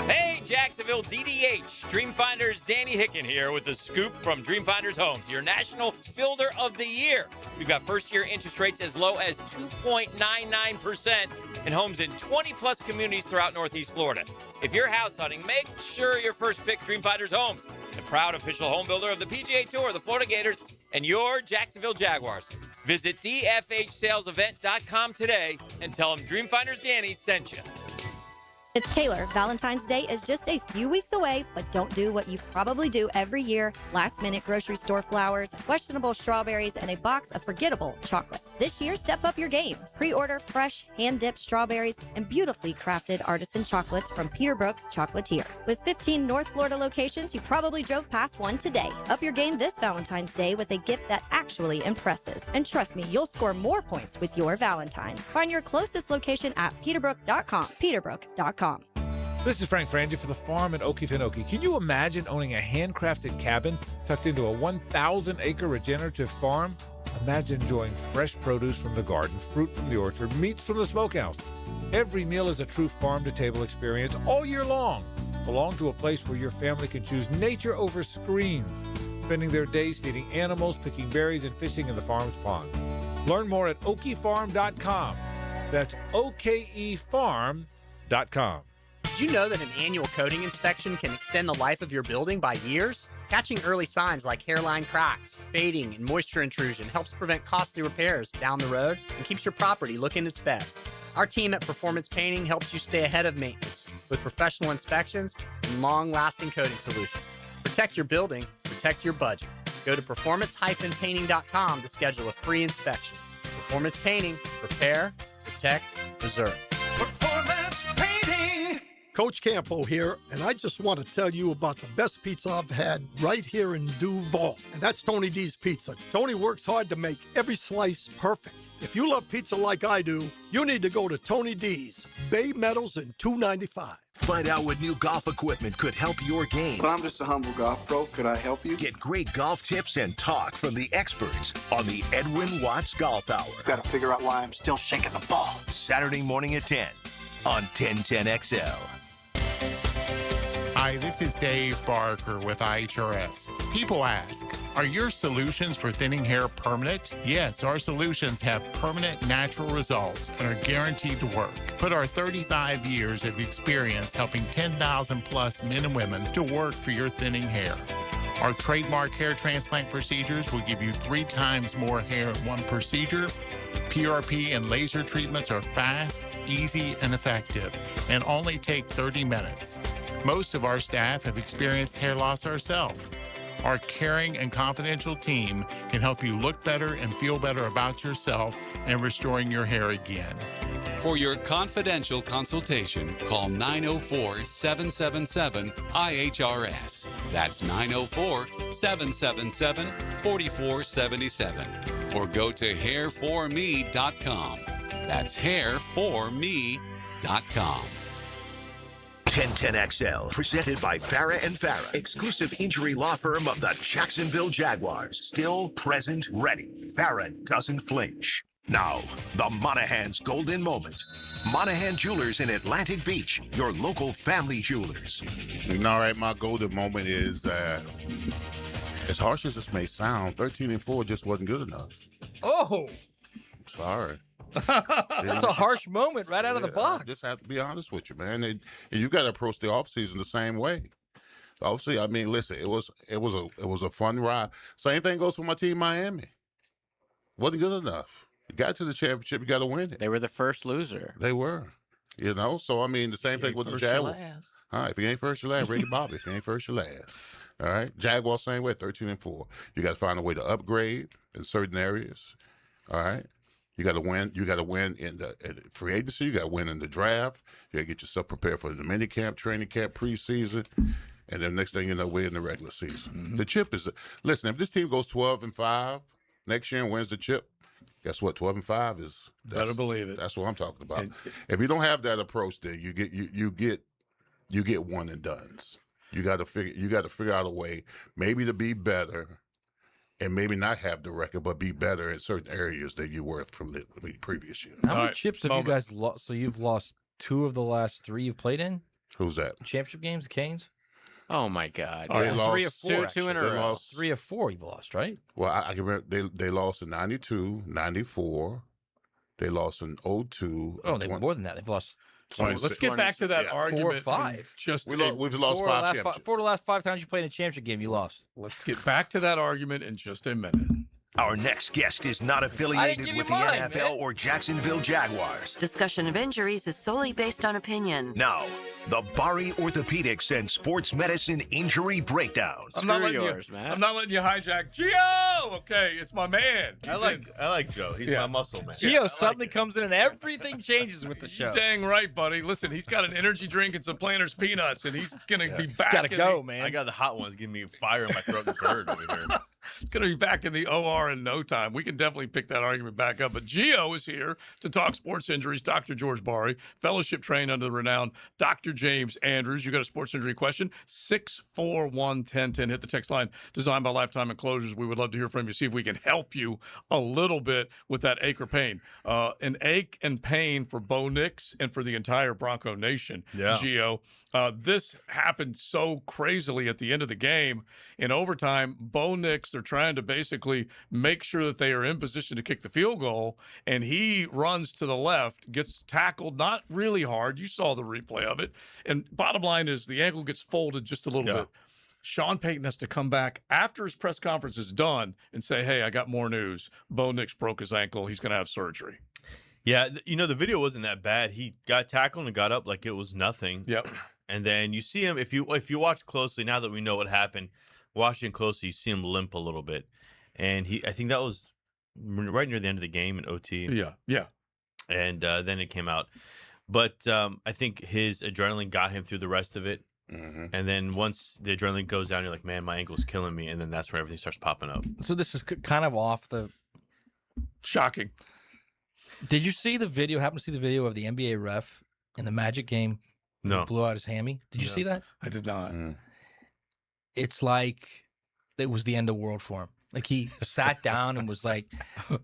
Hey, Jacksonville DDH, Dreamfinders Danny Hicken here with the scoop from Dreamfinders Homes, your national builder of the year. We've got first-year interest rates as low as 2.99% in homes in 20-plus communities throughout Northeast Florida. If you're house hunting, make sure your first pick Dreamfinders Homes, the proud official home builder of the PGA Tour, the Florida Gators, and your Jacksonville Jaguars. Visit dfhsalesevent.com today and tell them Dreamfinders Danny sent you. It's Taylor. Valentine's Day is just a few weeks away, but don't do what you probably do every year. Last-minute grocery store flowers, questionable strawberries, and a box of forgettable chocolate. This year, step up your game. Pre-order fresh, hand-dipped strawberries and beautifully crafted artisan chocolates from Peterbrook Chocolatier. With 15 North Florida locations, you probably drove past one today. Up your game this Valentine's Day with a gift that actually impresses. And trust me, you'll score more points with your Valentine. Find your closest location at peterbrook.com. Peterbrook.com. This is Frank Frangie for the farm in Okefenokee. Can you imagine owning a handcrafted cabin tucked into a 1,000-acre regenerative farm? Imagine enjoying fresh produce from the garden, fruit from the orchard, meats from the smokehouse. Every meal is a true farm-to-table experience all year long. Belong to a place where your family can choose nature over screens, spending their days feeding animals, picking berries, and fishing in the farm's pond. Learn more at okiefarm.com. That's okefarm.com. Did you know that an annual coating inspection can extend the life of your building by years? Catching early signs like hairline cracks, fading, and moisture intrusion helps prevent costly repairs down the road and keeps your property looking its best. Our team at Performance Painting helps you stay ahead of maintenance with professional inspections and long-lasting coating solutions. Protect your building, protect your budget. Go to performance-painting.com to schedule a free inspection. Performance Painting, repair, protect, preserve. Performance Painting! Coach Campo here, and I just want to tell you about the best pizza I've had right here in Duval, and that's Tony D's Pizza. Tony works hard to make every slice perfect. If you love pizza like I do, you need to go to Tony D's, Bay Meadows and 295. Find out what new golf equipment could help your game. Well, I'm just a humble golf pro. Could I help you? Get great golf tips and talk from the experts on the Edwin Watts Golf Hour. Got to figure out why I'm still shaking the ball. Saturday morning at 10 on 1010XL. Hi, this is Dave Barker with IHRS. People ask, are your solutions for thinning hair permanent? Yes, our solutions have permanent natural results and are guaranteed to work. Put our 35 years of experience helping 10,000 plus men and women to work for your thinning hair. Our trademark hair transplant procedures will give you 3 times more hair in one procedure. PRP and laser treatments are fast, easy, and effective, and only take 30 minutes. Most of our staff have experienced hair loss ourselves. Our caring and confidential team can help you look better and feel better about yourself and restoring your hair again. For your confidential consultation, call 904-777-IHRS. That's 904-777-4477. Or go to hairforme.com. That's hairforme.com. 1010XL, presented by Farah and Farah, exclusive injury law firm of the Jacksonville Jaguars. Still present, ready. Farah doesn't flinch. Now, the Monahan's golden moment. Monahan Jewelers in Atlantic Beach, your local family jewelers. All right, my golden moment is, as harsh as this may sound, 13-4 just wasn't good enough. Oh! Sorry. That's a harsh moment right out of the box. I just have to be honest with you, man. And you got to approach the offseason the same way. Obviously, I mean, listen, it was a fun ride. Same thing goes for my team, Miami. Wasn't good enough. You got to the championship, you got to win it. They were the first loser. They were. You know, so I mean, the same thing with the Jaguars. All right, if you ain't first, you last. Ricky Bobby, if you ain't first, you last. All right, Jaguars same way, 13-4. You got to find a way to upgrade in certain areas. All right. You got to win. You got to win in the free agency. You got to win in the draft. You got to get yourself prepared for the mini camp, training camp, preseason, and then next thing you know, we're in the regular season. Mm-hmm. The chip is listen. If this team goes 12-5 next year and wins the chip, guess what? 12-5 is. Better believe it. That's what I'm talking about. If you don't have that approach, then you get one and dones. You got to figure out a way maybe to be better. And maybe not have the record, but be better in certain areas than you were from the previous year. How many chips have you guys lost? So you've lost 2 of the last 3 you've played in? Who's that? Championship games, the Canes? Oh, my God. They lost 3 of 4. Two in a row. Lost, 3 of 4 you've lost, right? Well, I can remember they lost in 92, 94. They lost in 02. Oh, they've more than that. They've lost. All right, let's get back to that argument. 4 or 5. We've lost 5 championships. 4 of the last 5 times you played in a championship game, you lost. Let's get back to that argument in just a minute. Our next guest is not affiliated with the NFL or Jacksonville Jaguars. Discussion of injuries is solely based on opinion. Now, the Bari Orthopedics and Sports Medicine Injury Breakdown. I'm not letting you hijack Gio. Okay, it's my man. I like Joe. He's my muscle man. Gio suddenly comes in and everything changes with the show. Dang right, buddy. Listen, he's got an energy drink and some Planters peanuts, and he's gonna be back. He's gotta go, man. I got the hot ones giving me fire in my throat and GERD over here. going to be back in the OR in no time. We can definitely pick that argument back up. But Gio is here to talk sports injuries. Dr. George Bari, fellowship trained under the renowned Dr. James Andrews. You got a sports injury question? 641-1010. Hit the text line. Designed by Lifetime Enclosures. We would love to hear from you. See if we can help you a little bit with that ache or pain. An ache and pain for Bo Nix and for the entire Bronco Nation. Yeah. Gio. This happened so crazily at the end of the game. In overtime, Bo Nix, they're trying to basically make sure that they are in position to kick the field goal, and he runs to the left, gets tackled, not really hard. You saw the replay of it. And bottom line is the ankle gets folded just a little bit. Sean Payton has to come back after his press conference is done and say, hey, I got more news. Bo Nix broke his ankle. He's going to have surgery. Yeah, the video wasn't that bad. He got tackled and got up like it was nothing. Yep. And then you see him, if you watch closely, now that we know what happened, watching closely, you see him limp a little bit. And I think that was right near the end of the game in OT. Yeah. And then it came out. But I think his adrenaline got him through the rest of it. Mm-hmm. And then once the adrenaline goes down, you're like, man, my ankle's killing me. And then that's where everything starts popping up. So this is kind of off the... Shocking. Did you see the video, happen to see the video of the NBA ref in the Magic game? No. Who blew out his hammy? Did you see that? I did not. It's like it was the end of the world for him. Like he sat down and was like,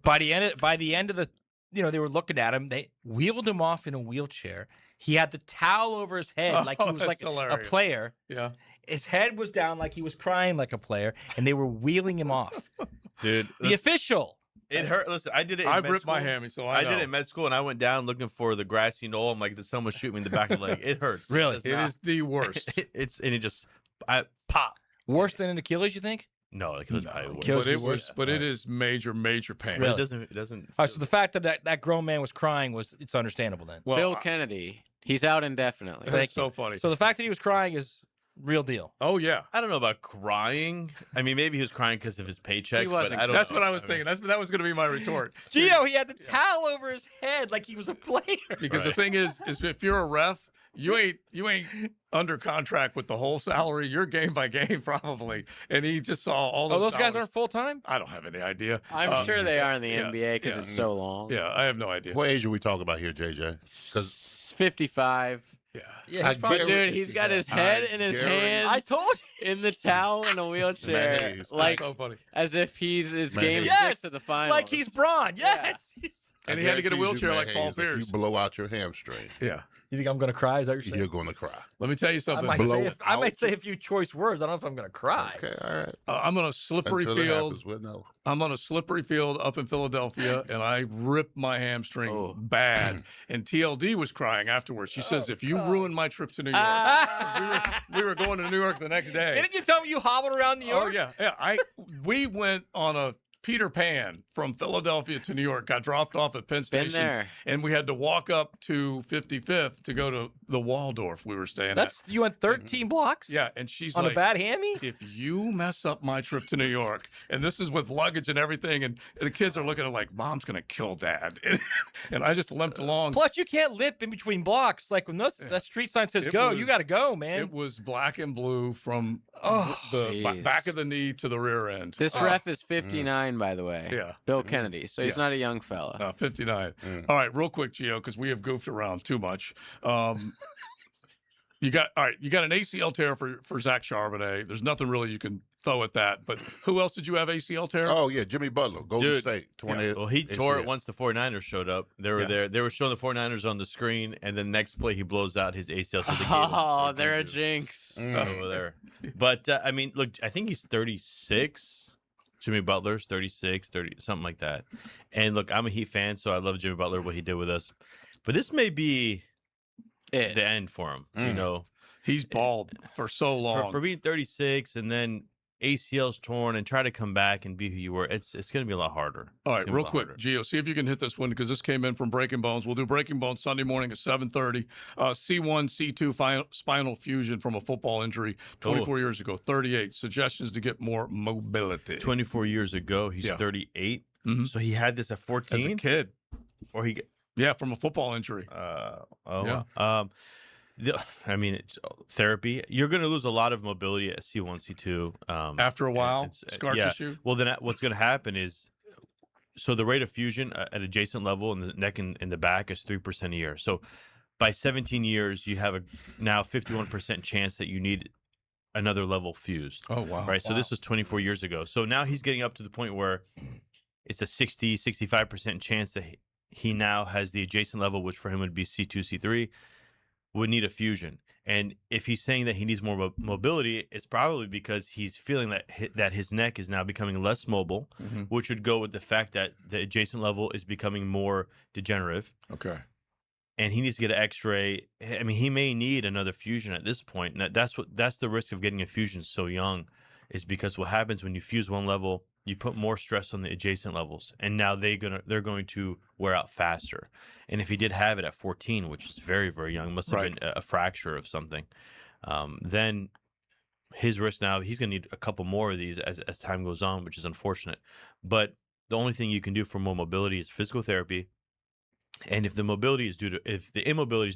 by the end of the, they were looking at him. They wheeled him off in a wheelchair. He had the towel over his head like he was like a player. Yeah. His head was down like he was crying like a player, and they were wheeling him off. Dude. The official. It hurt. Listen, I did it in I've med ripped school. my hammy, so I know. did it in med school, and I went down looking for the grassy knoll. I'm like, did someone shoot me in the back of the leg? It hurts. Really? It is the worst. I pop. Worse than an Achilles, you think? No, like it was probably worse. But it was, it is major pain. Really? It doesn't. All right, so the fact that grown man was crying it's understandable then. Well, Bill Kennedy, he's out indefinitely. That's so funny. So the fact that he was crying is real deal. Oh yeah. I don't know about crying. I mean, maybe he was crying because of his paycheck. He wasn't. But I don't That's know. what I was thinking. That was going to be my retort. Gio, he had the towel over his head like he was a player. Because the thing is if you're a ref, you ain't under contract with the whole salary. You're game by game probably. And he just saw all those. Those guys dollars. aren't full time? I don't have any idea. I'm sure they are in the yeah, NBA because it's so long. Yeah, I have no idea. What age are we talking about here, JJ? 55. Yeah, I But dude, he's got his head in his hands. I told you. In the towel in a wheelchair, Man, like so funny. as if he's his Man, game Yes, 6 to the finals. Like he's Braun. Yes. And he had to get a guarantee you, wheelchair man, like Paul Hayes, if Pierce. you blow out your hamstring, Yeah. You think I'm going to cry? Is that what you're saying? you're going to cry. Let me tell you I something. might say a few choice words. I don't know if I'm going to cry. Okay, all right. I'm on a slippery Until it field. happens, we'll know. I'm on a slippery field up in Philadelphia, and I ripped my hamstring bad. And TLD was crying afterwards. She says, "If you ruin my trip to New York," we were going to New York the next day. Didn't you tell me you hobbled around New York? Oh yeah. We went on a Peter Pan from Philadelphia to New York, got dropped off at Penn Station, there. and we had to walk up to 55th to go to the Waldorf we were staying at. You went 13 blocks? Yeah, and she's on like, a bad hammy? if you mess up my trip to New York, and this is with luggage and everything, and the kids are looking at it like, Mom's going to kill Dad. And I just limped along. Plus, you can't limp in between blocks. Like when that street sign says go, you got to go, man. It was black and blue from the back of the knee to the rear end. This ref is 59, by the way. Yeah. Bill Kennedy. So he's not a young fella. 59. All right, real quick, Gio, because we have goofed around too much. You got an ACL tear for Zach Charbonnet. There's nothing really you can throw at that. But who else did you have ACL tear? Oh yeah, Jimmy Butler, Golden Dude, State, 28. Well, he tore it ACL. once the 49ers showed up. They were there. They were showing the 49ers on the screen, and then next play he blows out his ACL. So they Oh, they're a jinx. over there. But I mean, look, I think he's 36. Jimmy Butler's 36, 30, something like that. And look, I'm a Heat fan, so I love Jimmy Butler, what he did with us. But this may be the end for him. You know, he's balled for so long. For being 36 and then ACL's torn and try to come back and be who you were. It's going to be a lot harder. All right, real quick, Gio, see if you can hit this one because this came in from Breaking Bones. We'll do Breaking Bones Sunday morning at 7:30. C1, C2 spinal fusion from a football injury 24 years ago. 38 suggestions to get more mobility. 24 years ago, he's 38. So he had this at 14 as a kid, or he from a football injury. Yeah. I mean, it's therapy. You're going to lose a lot of mobility at C1, C2. After a while, scar tissue. Well, then what's going to happen is, so the rate of fusion at adjacent level in the neck and in the back is 3% a year. So by 17 years, you have now 51% chance that you need another level fused. Oh, wow. Right. So this was 24 years ago. So now he's getting up to the point where it's a 65% chance that he now has the adjacent level, which for him would be C2, C3, would need a fusion. And if he's saying that he needs more mobility, it's probably because he's feeling that his neck is now becoming less mobile, which would go with the fact that the adjacent level is becoming more degenerative. Okay. And he needs to get an X-ray. I mean, he may need another fusion at this point. And that's the risk of getting a fusion so young, is because what happens when you fuse one level, you put more stress on the adjacent levels, and now they're going to wear out faster. And if he did have it at 14, which is very, very young, must have been a fracture of something, then his risk now, he's going to need a couple more of these as time goes on, which is unfortunate. But the only thing you can do for more mobility is physical therapy. And if the immobility is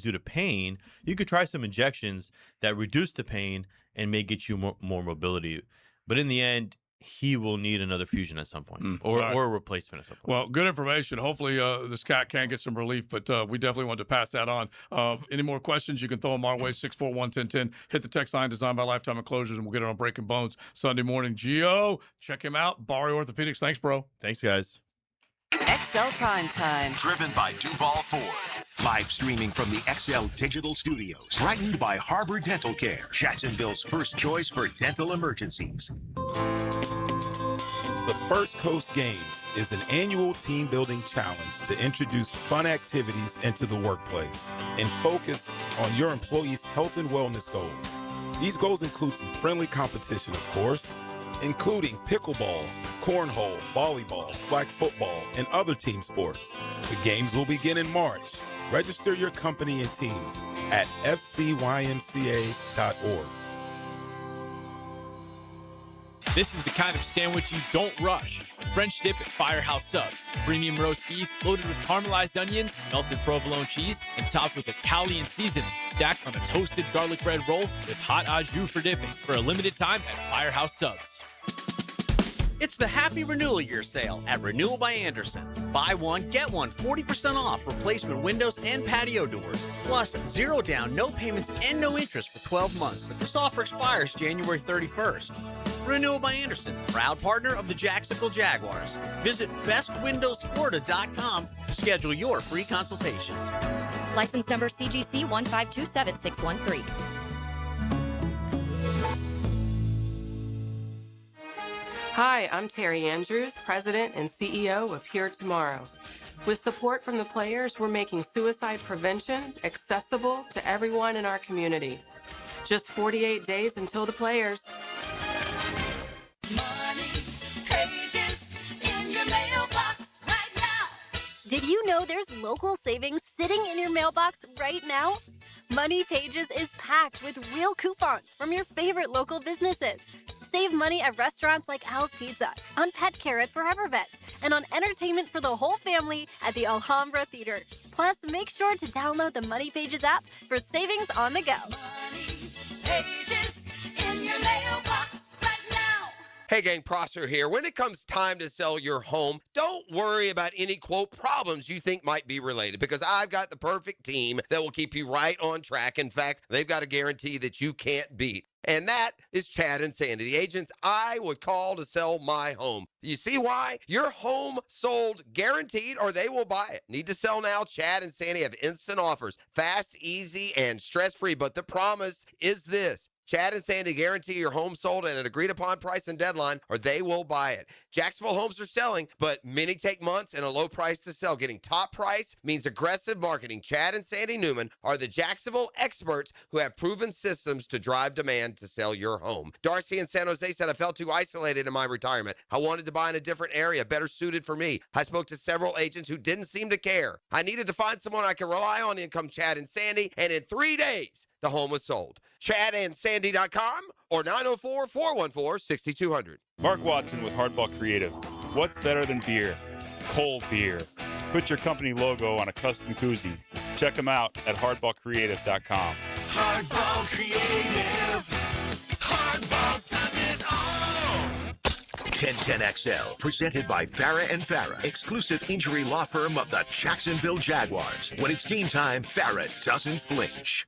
due to pain, you could try some injections that reduce the pain and may get you more mobility. But in the end, he will need another fusion at some point, or a replacement at some point. Well, good information. Hopefully this cat can get some relief, but we definitely wanted to pass that on. Any more questions, you can throw them our way, 641-1010. Hit the text line, designed by Lifetime Enclosures, and we'll get it on Breaking Bones Sunday morning. Gio, check him out. Barry Orthopedics. Thanks, bro. Thanks, guys. XL Primetime. Driven by Duval Ford. Live streaming from the XL Digital Studios. Brightened by Harbor Dental Care. Jacksonville's first choice for dental emergencies. The First Coast Games is an annual team-building challenge to introduce fun activities into the workplace and focus on your employees' health and wellness goals. These goals include some friendly competition, of course, including pickleball, cornhole, volleyball, flag football, and other team sports. The games will begin in March. Register your company and teams at fcymca.org. This is the kind of sandwich you don't rush. French dip at Firehouse Subs. Premium roast beef loaded with caramelized onions, melted provolone cheese, and topped with Italian seasoning. Stacked on a toasted garlic bread roll with hot au jus for dipping. For a limited time at Firehouse Subs. It's the Happy Renewal Year sale at Renewal by Anderson. Buy one, get one 40% off replacement windows and patio doors. Plus, 0 down, no payments, and no interest for 12 months. But this offer expires January 31st. Renewal by Anderson, proud partner of the Jacksonville Jaguars. Visit bestwindowsflorida.com to schedule your free consultation. License number CGC 1527613. Hi, I'm Terry Andrews, President and CEO of Here Tomorrow. With support from the players, we're making suicide prevention accessible to everyone in our community. Just 48 days until the players. Did you know there's local savings sitting in your mailbox right now? Money Pages is packed with real coupons from your favorite local businesses. Save money at restaurants like Al's Pizza, on pet care at Forever Vets, and on entertainment for the whole family at the Alhambra Theater. Plus, make sure to download the Money Pages app for savings on the go. Pages in your mailbox right now. Hey gang, Prosser here. When it comes time to sell your home, don't worry about any, quote, problems you think might be related, because I've got the perfect team that will keep you right on track. In fact, they've got a guarantee that you can't beat. And that is Chad and Sandy, the agents I would call to sell my home. You see why? Your home sold guaranteed, or they will buy it. Need to sell now? Chad and Sandy have instant offers. Fast, easy, and stress-free. But the promise is this. Chad and Sandy guarantee your home sold at an agreed-upon price and deadline, or they will buy it. Jacksonville homes are selling, but many take months and a low price to sell. Getting top price means aggressive marketing. Chad and Sandy Newman are the Jacksonville experts who have proven systems to drive demand to sell your home. Darcy in San Jose said, I felt too isolated in my retirement. I wanted to buy in a different area, better suited for me. I spoke to several agents who didn't seem to care. I needed to find someone I could rely on. In come Chad and Sandy, and in 3 days, the home was sold. ChadandSandy.com or 904-414-6200. Mark Watson with Hardball Creative. What's better than beer? Cold beer. Put your company logo on a custom koozie. Check them out at hardballcreative.com. Hardball Creative. Hardball does it all. 1010XL, presented by Farrah and Farrah, exclusive injury law firm of the Jacksonville Jaguars. When it's game time, Farrah doesn't flinch.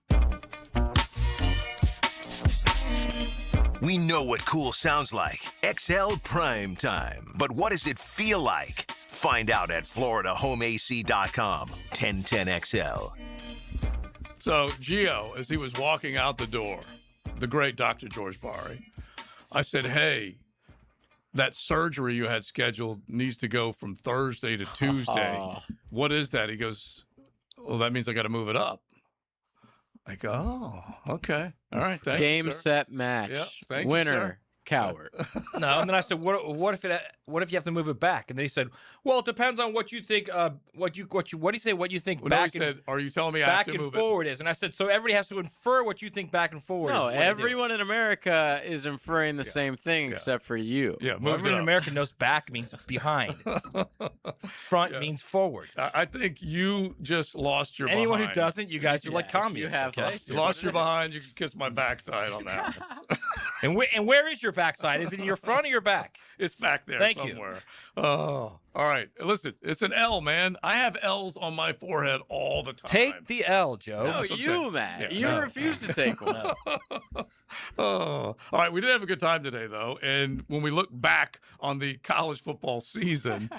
We know what cool sounds like. XL Primetime. But what does it feel like? Find out at FloridaHomeAC.com. 1010XL. So, Gio, as he was walking out the door, the great Dr. George Barry, I said, hey, that surgery you had scheduled needs to go from Thursday to Tuesday. What is that? He goes, well, that means I got to move it up. I go, oh, okay. All right. Thank you, Game, sir. set, match. Yep. Thank you, Winner, sir. coward. No, and then I said, what if you have to move it back? And then he said, well, it depends on what you think. What do you say? What you think Well, back? no, he said, are you telling me I have back to and move forward is? And I said, so everybody has to infer what you think back and forward. No, is what I do. everyone in America is inferring the same thing except for you. Yeah, Well, everyone in America knows back means behind. Front means forward. I think you just lost your Anyone behind. who doesn't, you guys are like communists. you have okay? lost You lost your behind. You can kiss my backside on that one. And where is your backside? Is it in your front or your back? It's back there Thank you. somewhere. Oh, all right. Listen, it's an L, man. I have L's on my forehead all the time. Take the L, Joe. No, That's what I'm you, saying. Matt. Yeah, you no. refuse to take one. Oh, all right. We did have a good time today, though. And when we look back on the college football season,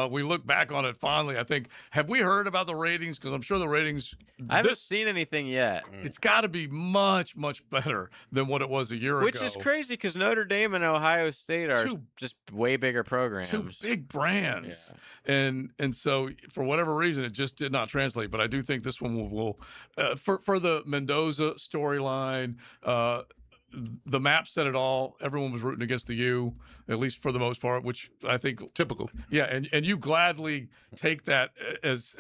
we look back on it fondly. I think, have we heard about the ratings? Because I'm sure the ratings. I haven't seen anything yet. It's got to be much, much better than what it was a year Which ago. is crazy because Notre Dame and Ohio State are just way bigger programs. Two big brands, and so for whatever reason, it just did not translate. But I do think this one will for the Mendoza storyline. The map said it all. Everyone was rooting against the U, at least for the most part, which I think typical. Yeah, and you gladly take that as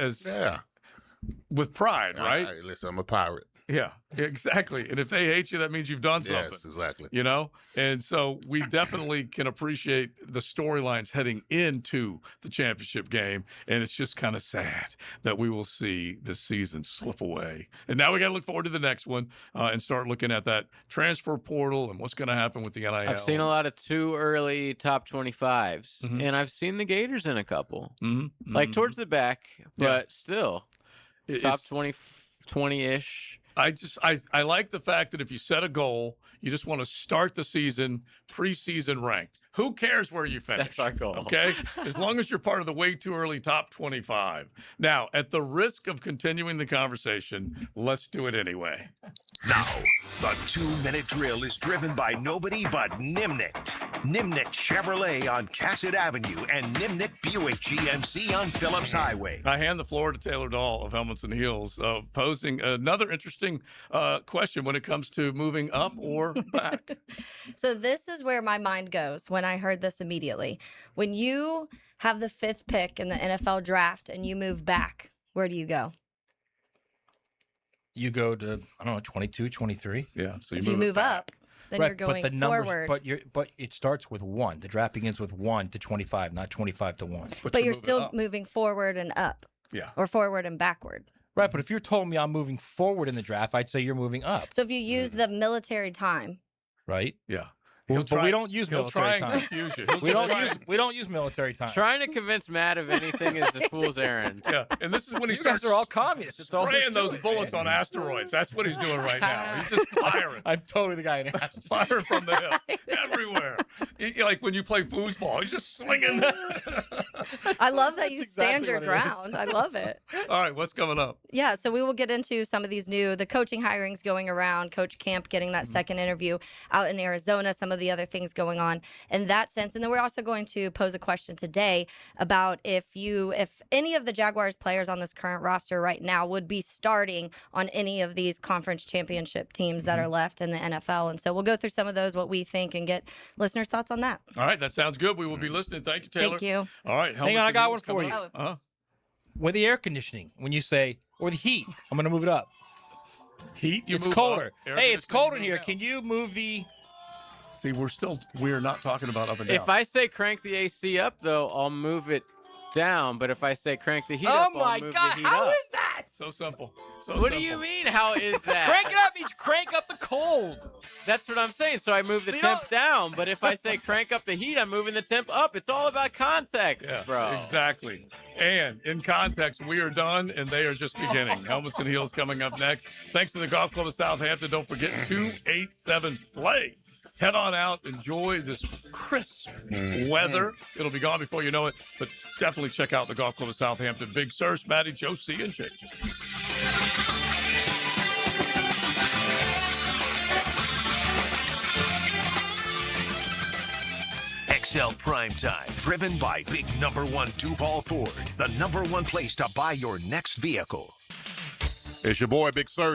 with pride, right? Listen, I'm a pirate. Yeah, exactly. And if they hate you, that means you've done something. Yes, exactly. You know? And so we definitely can appreciate the storylines heading into the championship game. And it's just kind of sad that we will see this season slip away. And now we got to look forward to the next one and start looking at that transfer portal and what's going to happen with the NIL. I've seen a lot of too early top 25s, and I've seen the Gators in a couple. Like towards the back, but still top 20-ish. I like the fact that if you set a goal, you just want to start the season preseason ranked. Who cares where you finish? That's our goal. Okay? As long as you're part of the way too early top 25. Now, at the risk of continuing the conversation, let's do it anyway. Now, the 2-minute drill is driven by nobody but Nimnicht. Nimnicht Chevrolet on Cassett Avenue and Nimnicht Buick GMC on Phillips Highway. I hand the floor to Taylor Dahl of Helmets and Heels, posing another interesting question when it comes to moving up or back. So this is where my mind goes when I heard this immediately. When you have the 5th pick in the NFL draft and you move back, where do you go? You go to, I don't know, 22, 23. Yeah. So If you move up, then you're going but the numbers, forward. But it starts with 1. The draft begins with 1 to 25, not 25 to 1. But you're still moving forward and up. Yeah. Or forward and backward. Right, but if you're telling me I'm moving forward in the draft, I'd say you're moving up. So if you use the military time. Right? Yeah. But we don't use military time. We don't use military time. Trying to convince Matt of anything is a fool's errand. Yeah, and this is when he You starts guys are all communists. It's all spraying those bullets on asteroids. That's what he's doing right now. He's just firing. I'm totally the guy in asteroids. Firing from the hip everywhere. Like when you play foosball, he's just slinging. I love that you stand exactly your what it is. ground. I love it. All right, what's coming up? Yeah, so we will get into some of these the coaching hirings going around, Coach Camp getting that second interview out in Arizona, some of the other things going on in that sense. And then we're also going to pose a question today about if any of the Jaguars players on this current roster right now would be starting on any of these conference championship teams that are left in the NFL. And so we'll go through some of those, what we think, and get listeners' thoughts on that. All right, that sounds good. We will be listening. Thank you, Taylor. Thank you. All right, Hang on, I got one for you. Huh? With the air conditioning, when you say, or the heat, I'm going to move it up. Heat? It's colder. Hey, it's cold in here. Can you move the... See, we're not talking about up and down. If I say crank the AC up, though, I'll move it down. But if I say crank the heat up, I'll move the heat up. How is that? So simple. What do you mean? How is that? Crank it up means crank up the cold. That's what I'm saying. So I move the So you temp down. But if I say crank up the heat, I'm moving the temp up. It's all about context, bro. Exactly. And in context, we are done, and they are just beginning. Helmets and Heels coming up next. Thanks to the Golf Club of Southampton. Don't forget 287 play. Head on out. Enjoy this crisp weather. It'll be gone before you know it, but definitely check out the Golf Club of Southampton. Big Sur, Matty, Joe C, and JJ. XL Primetime, driven by Big Number 1 Duval Ford, the #1 place to buy your next vehicle. It's your boy, Big Sur.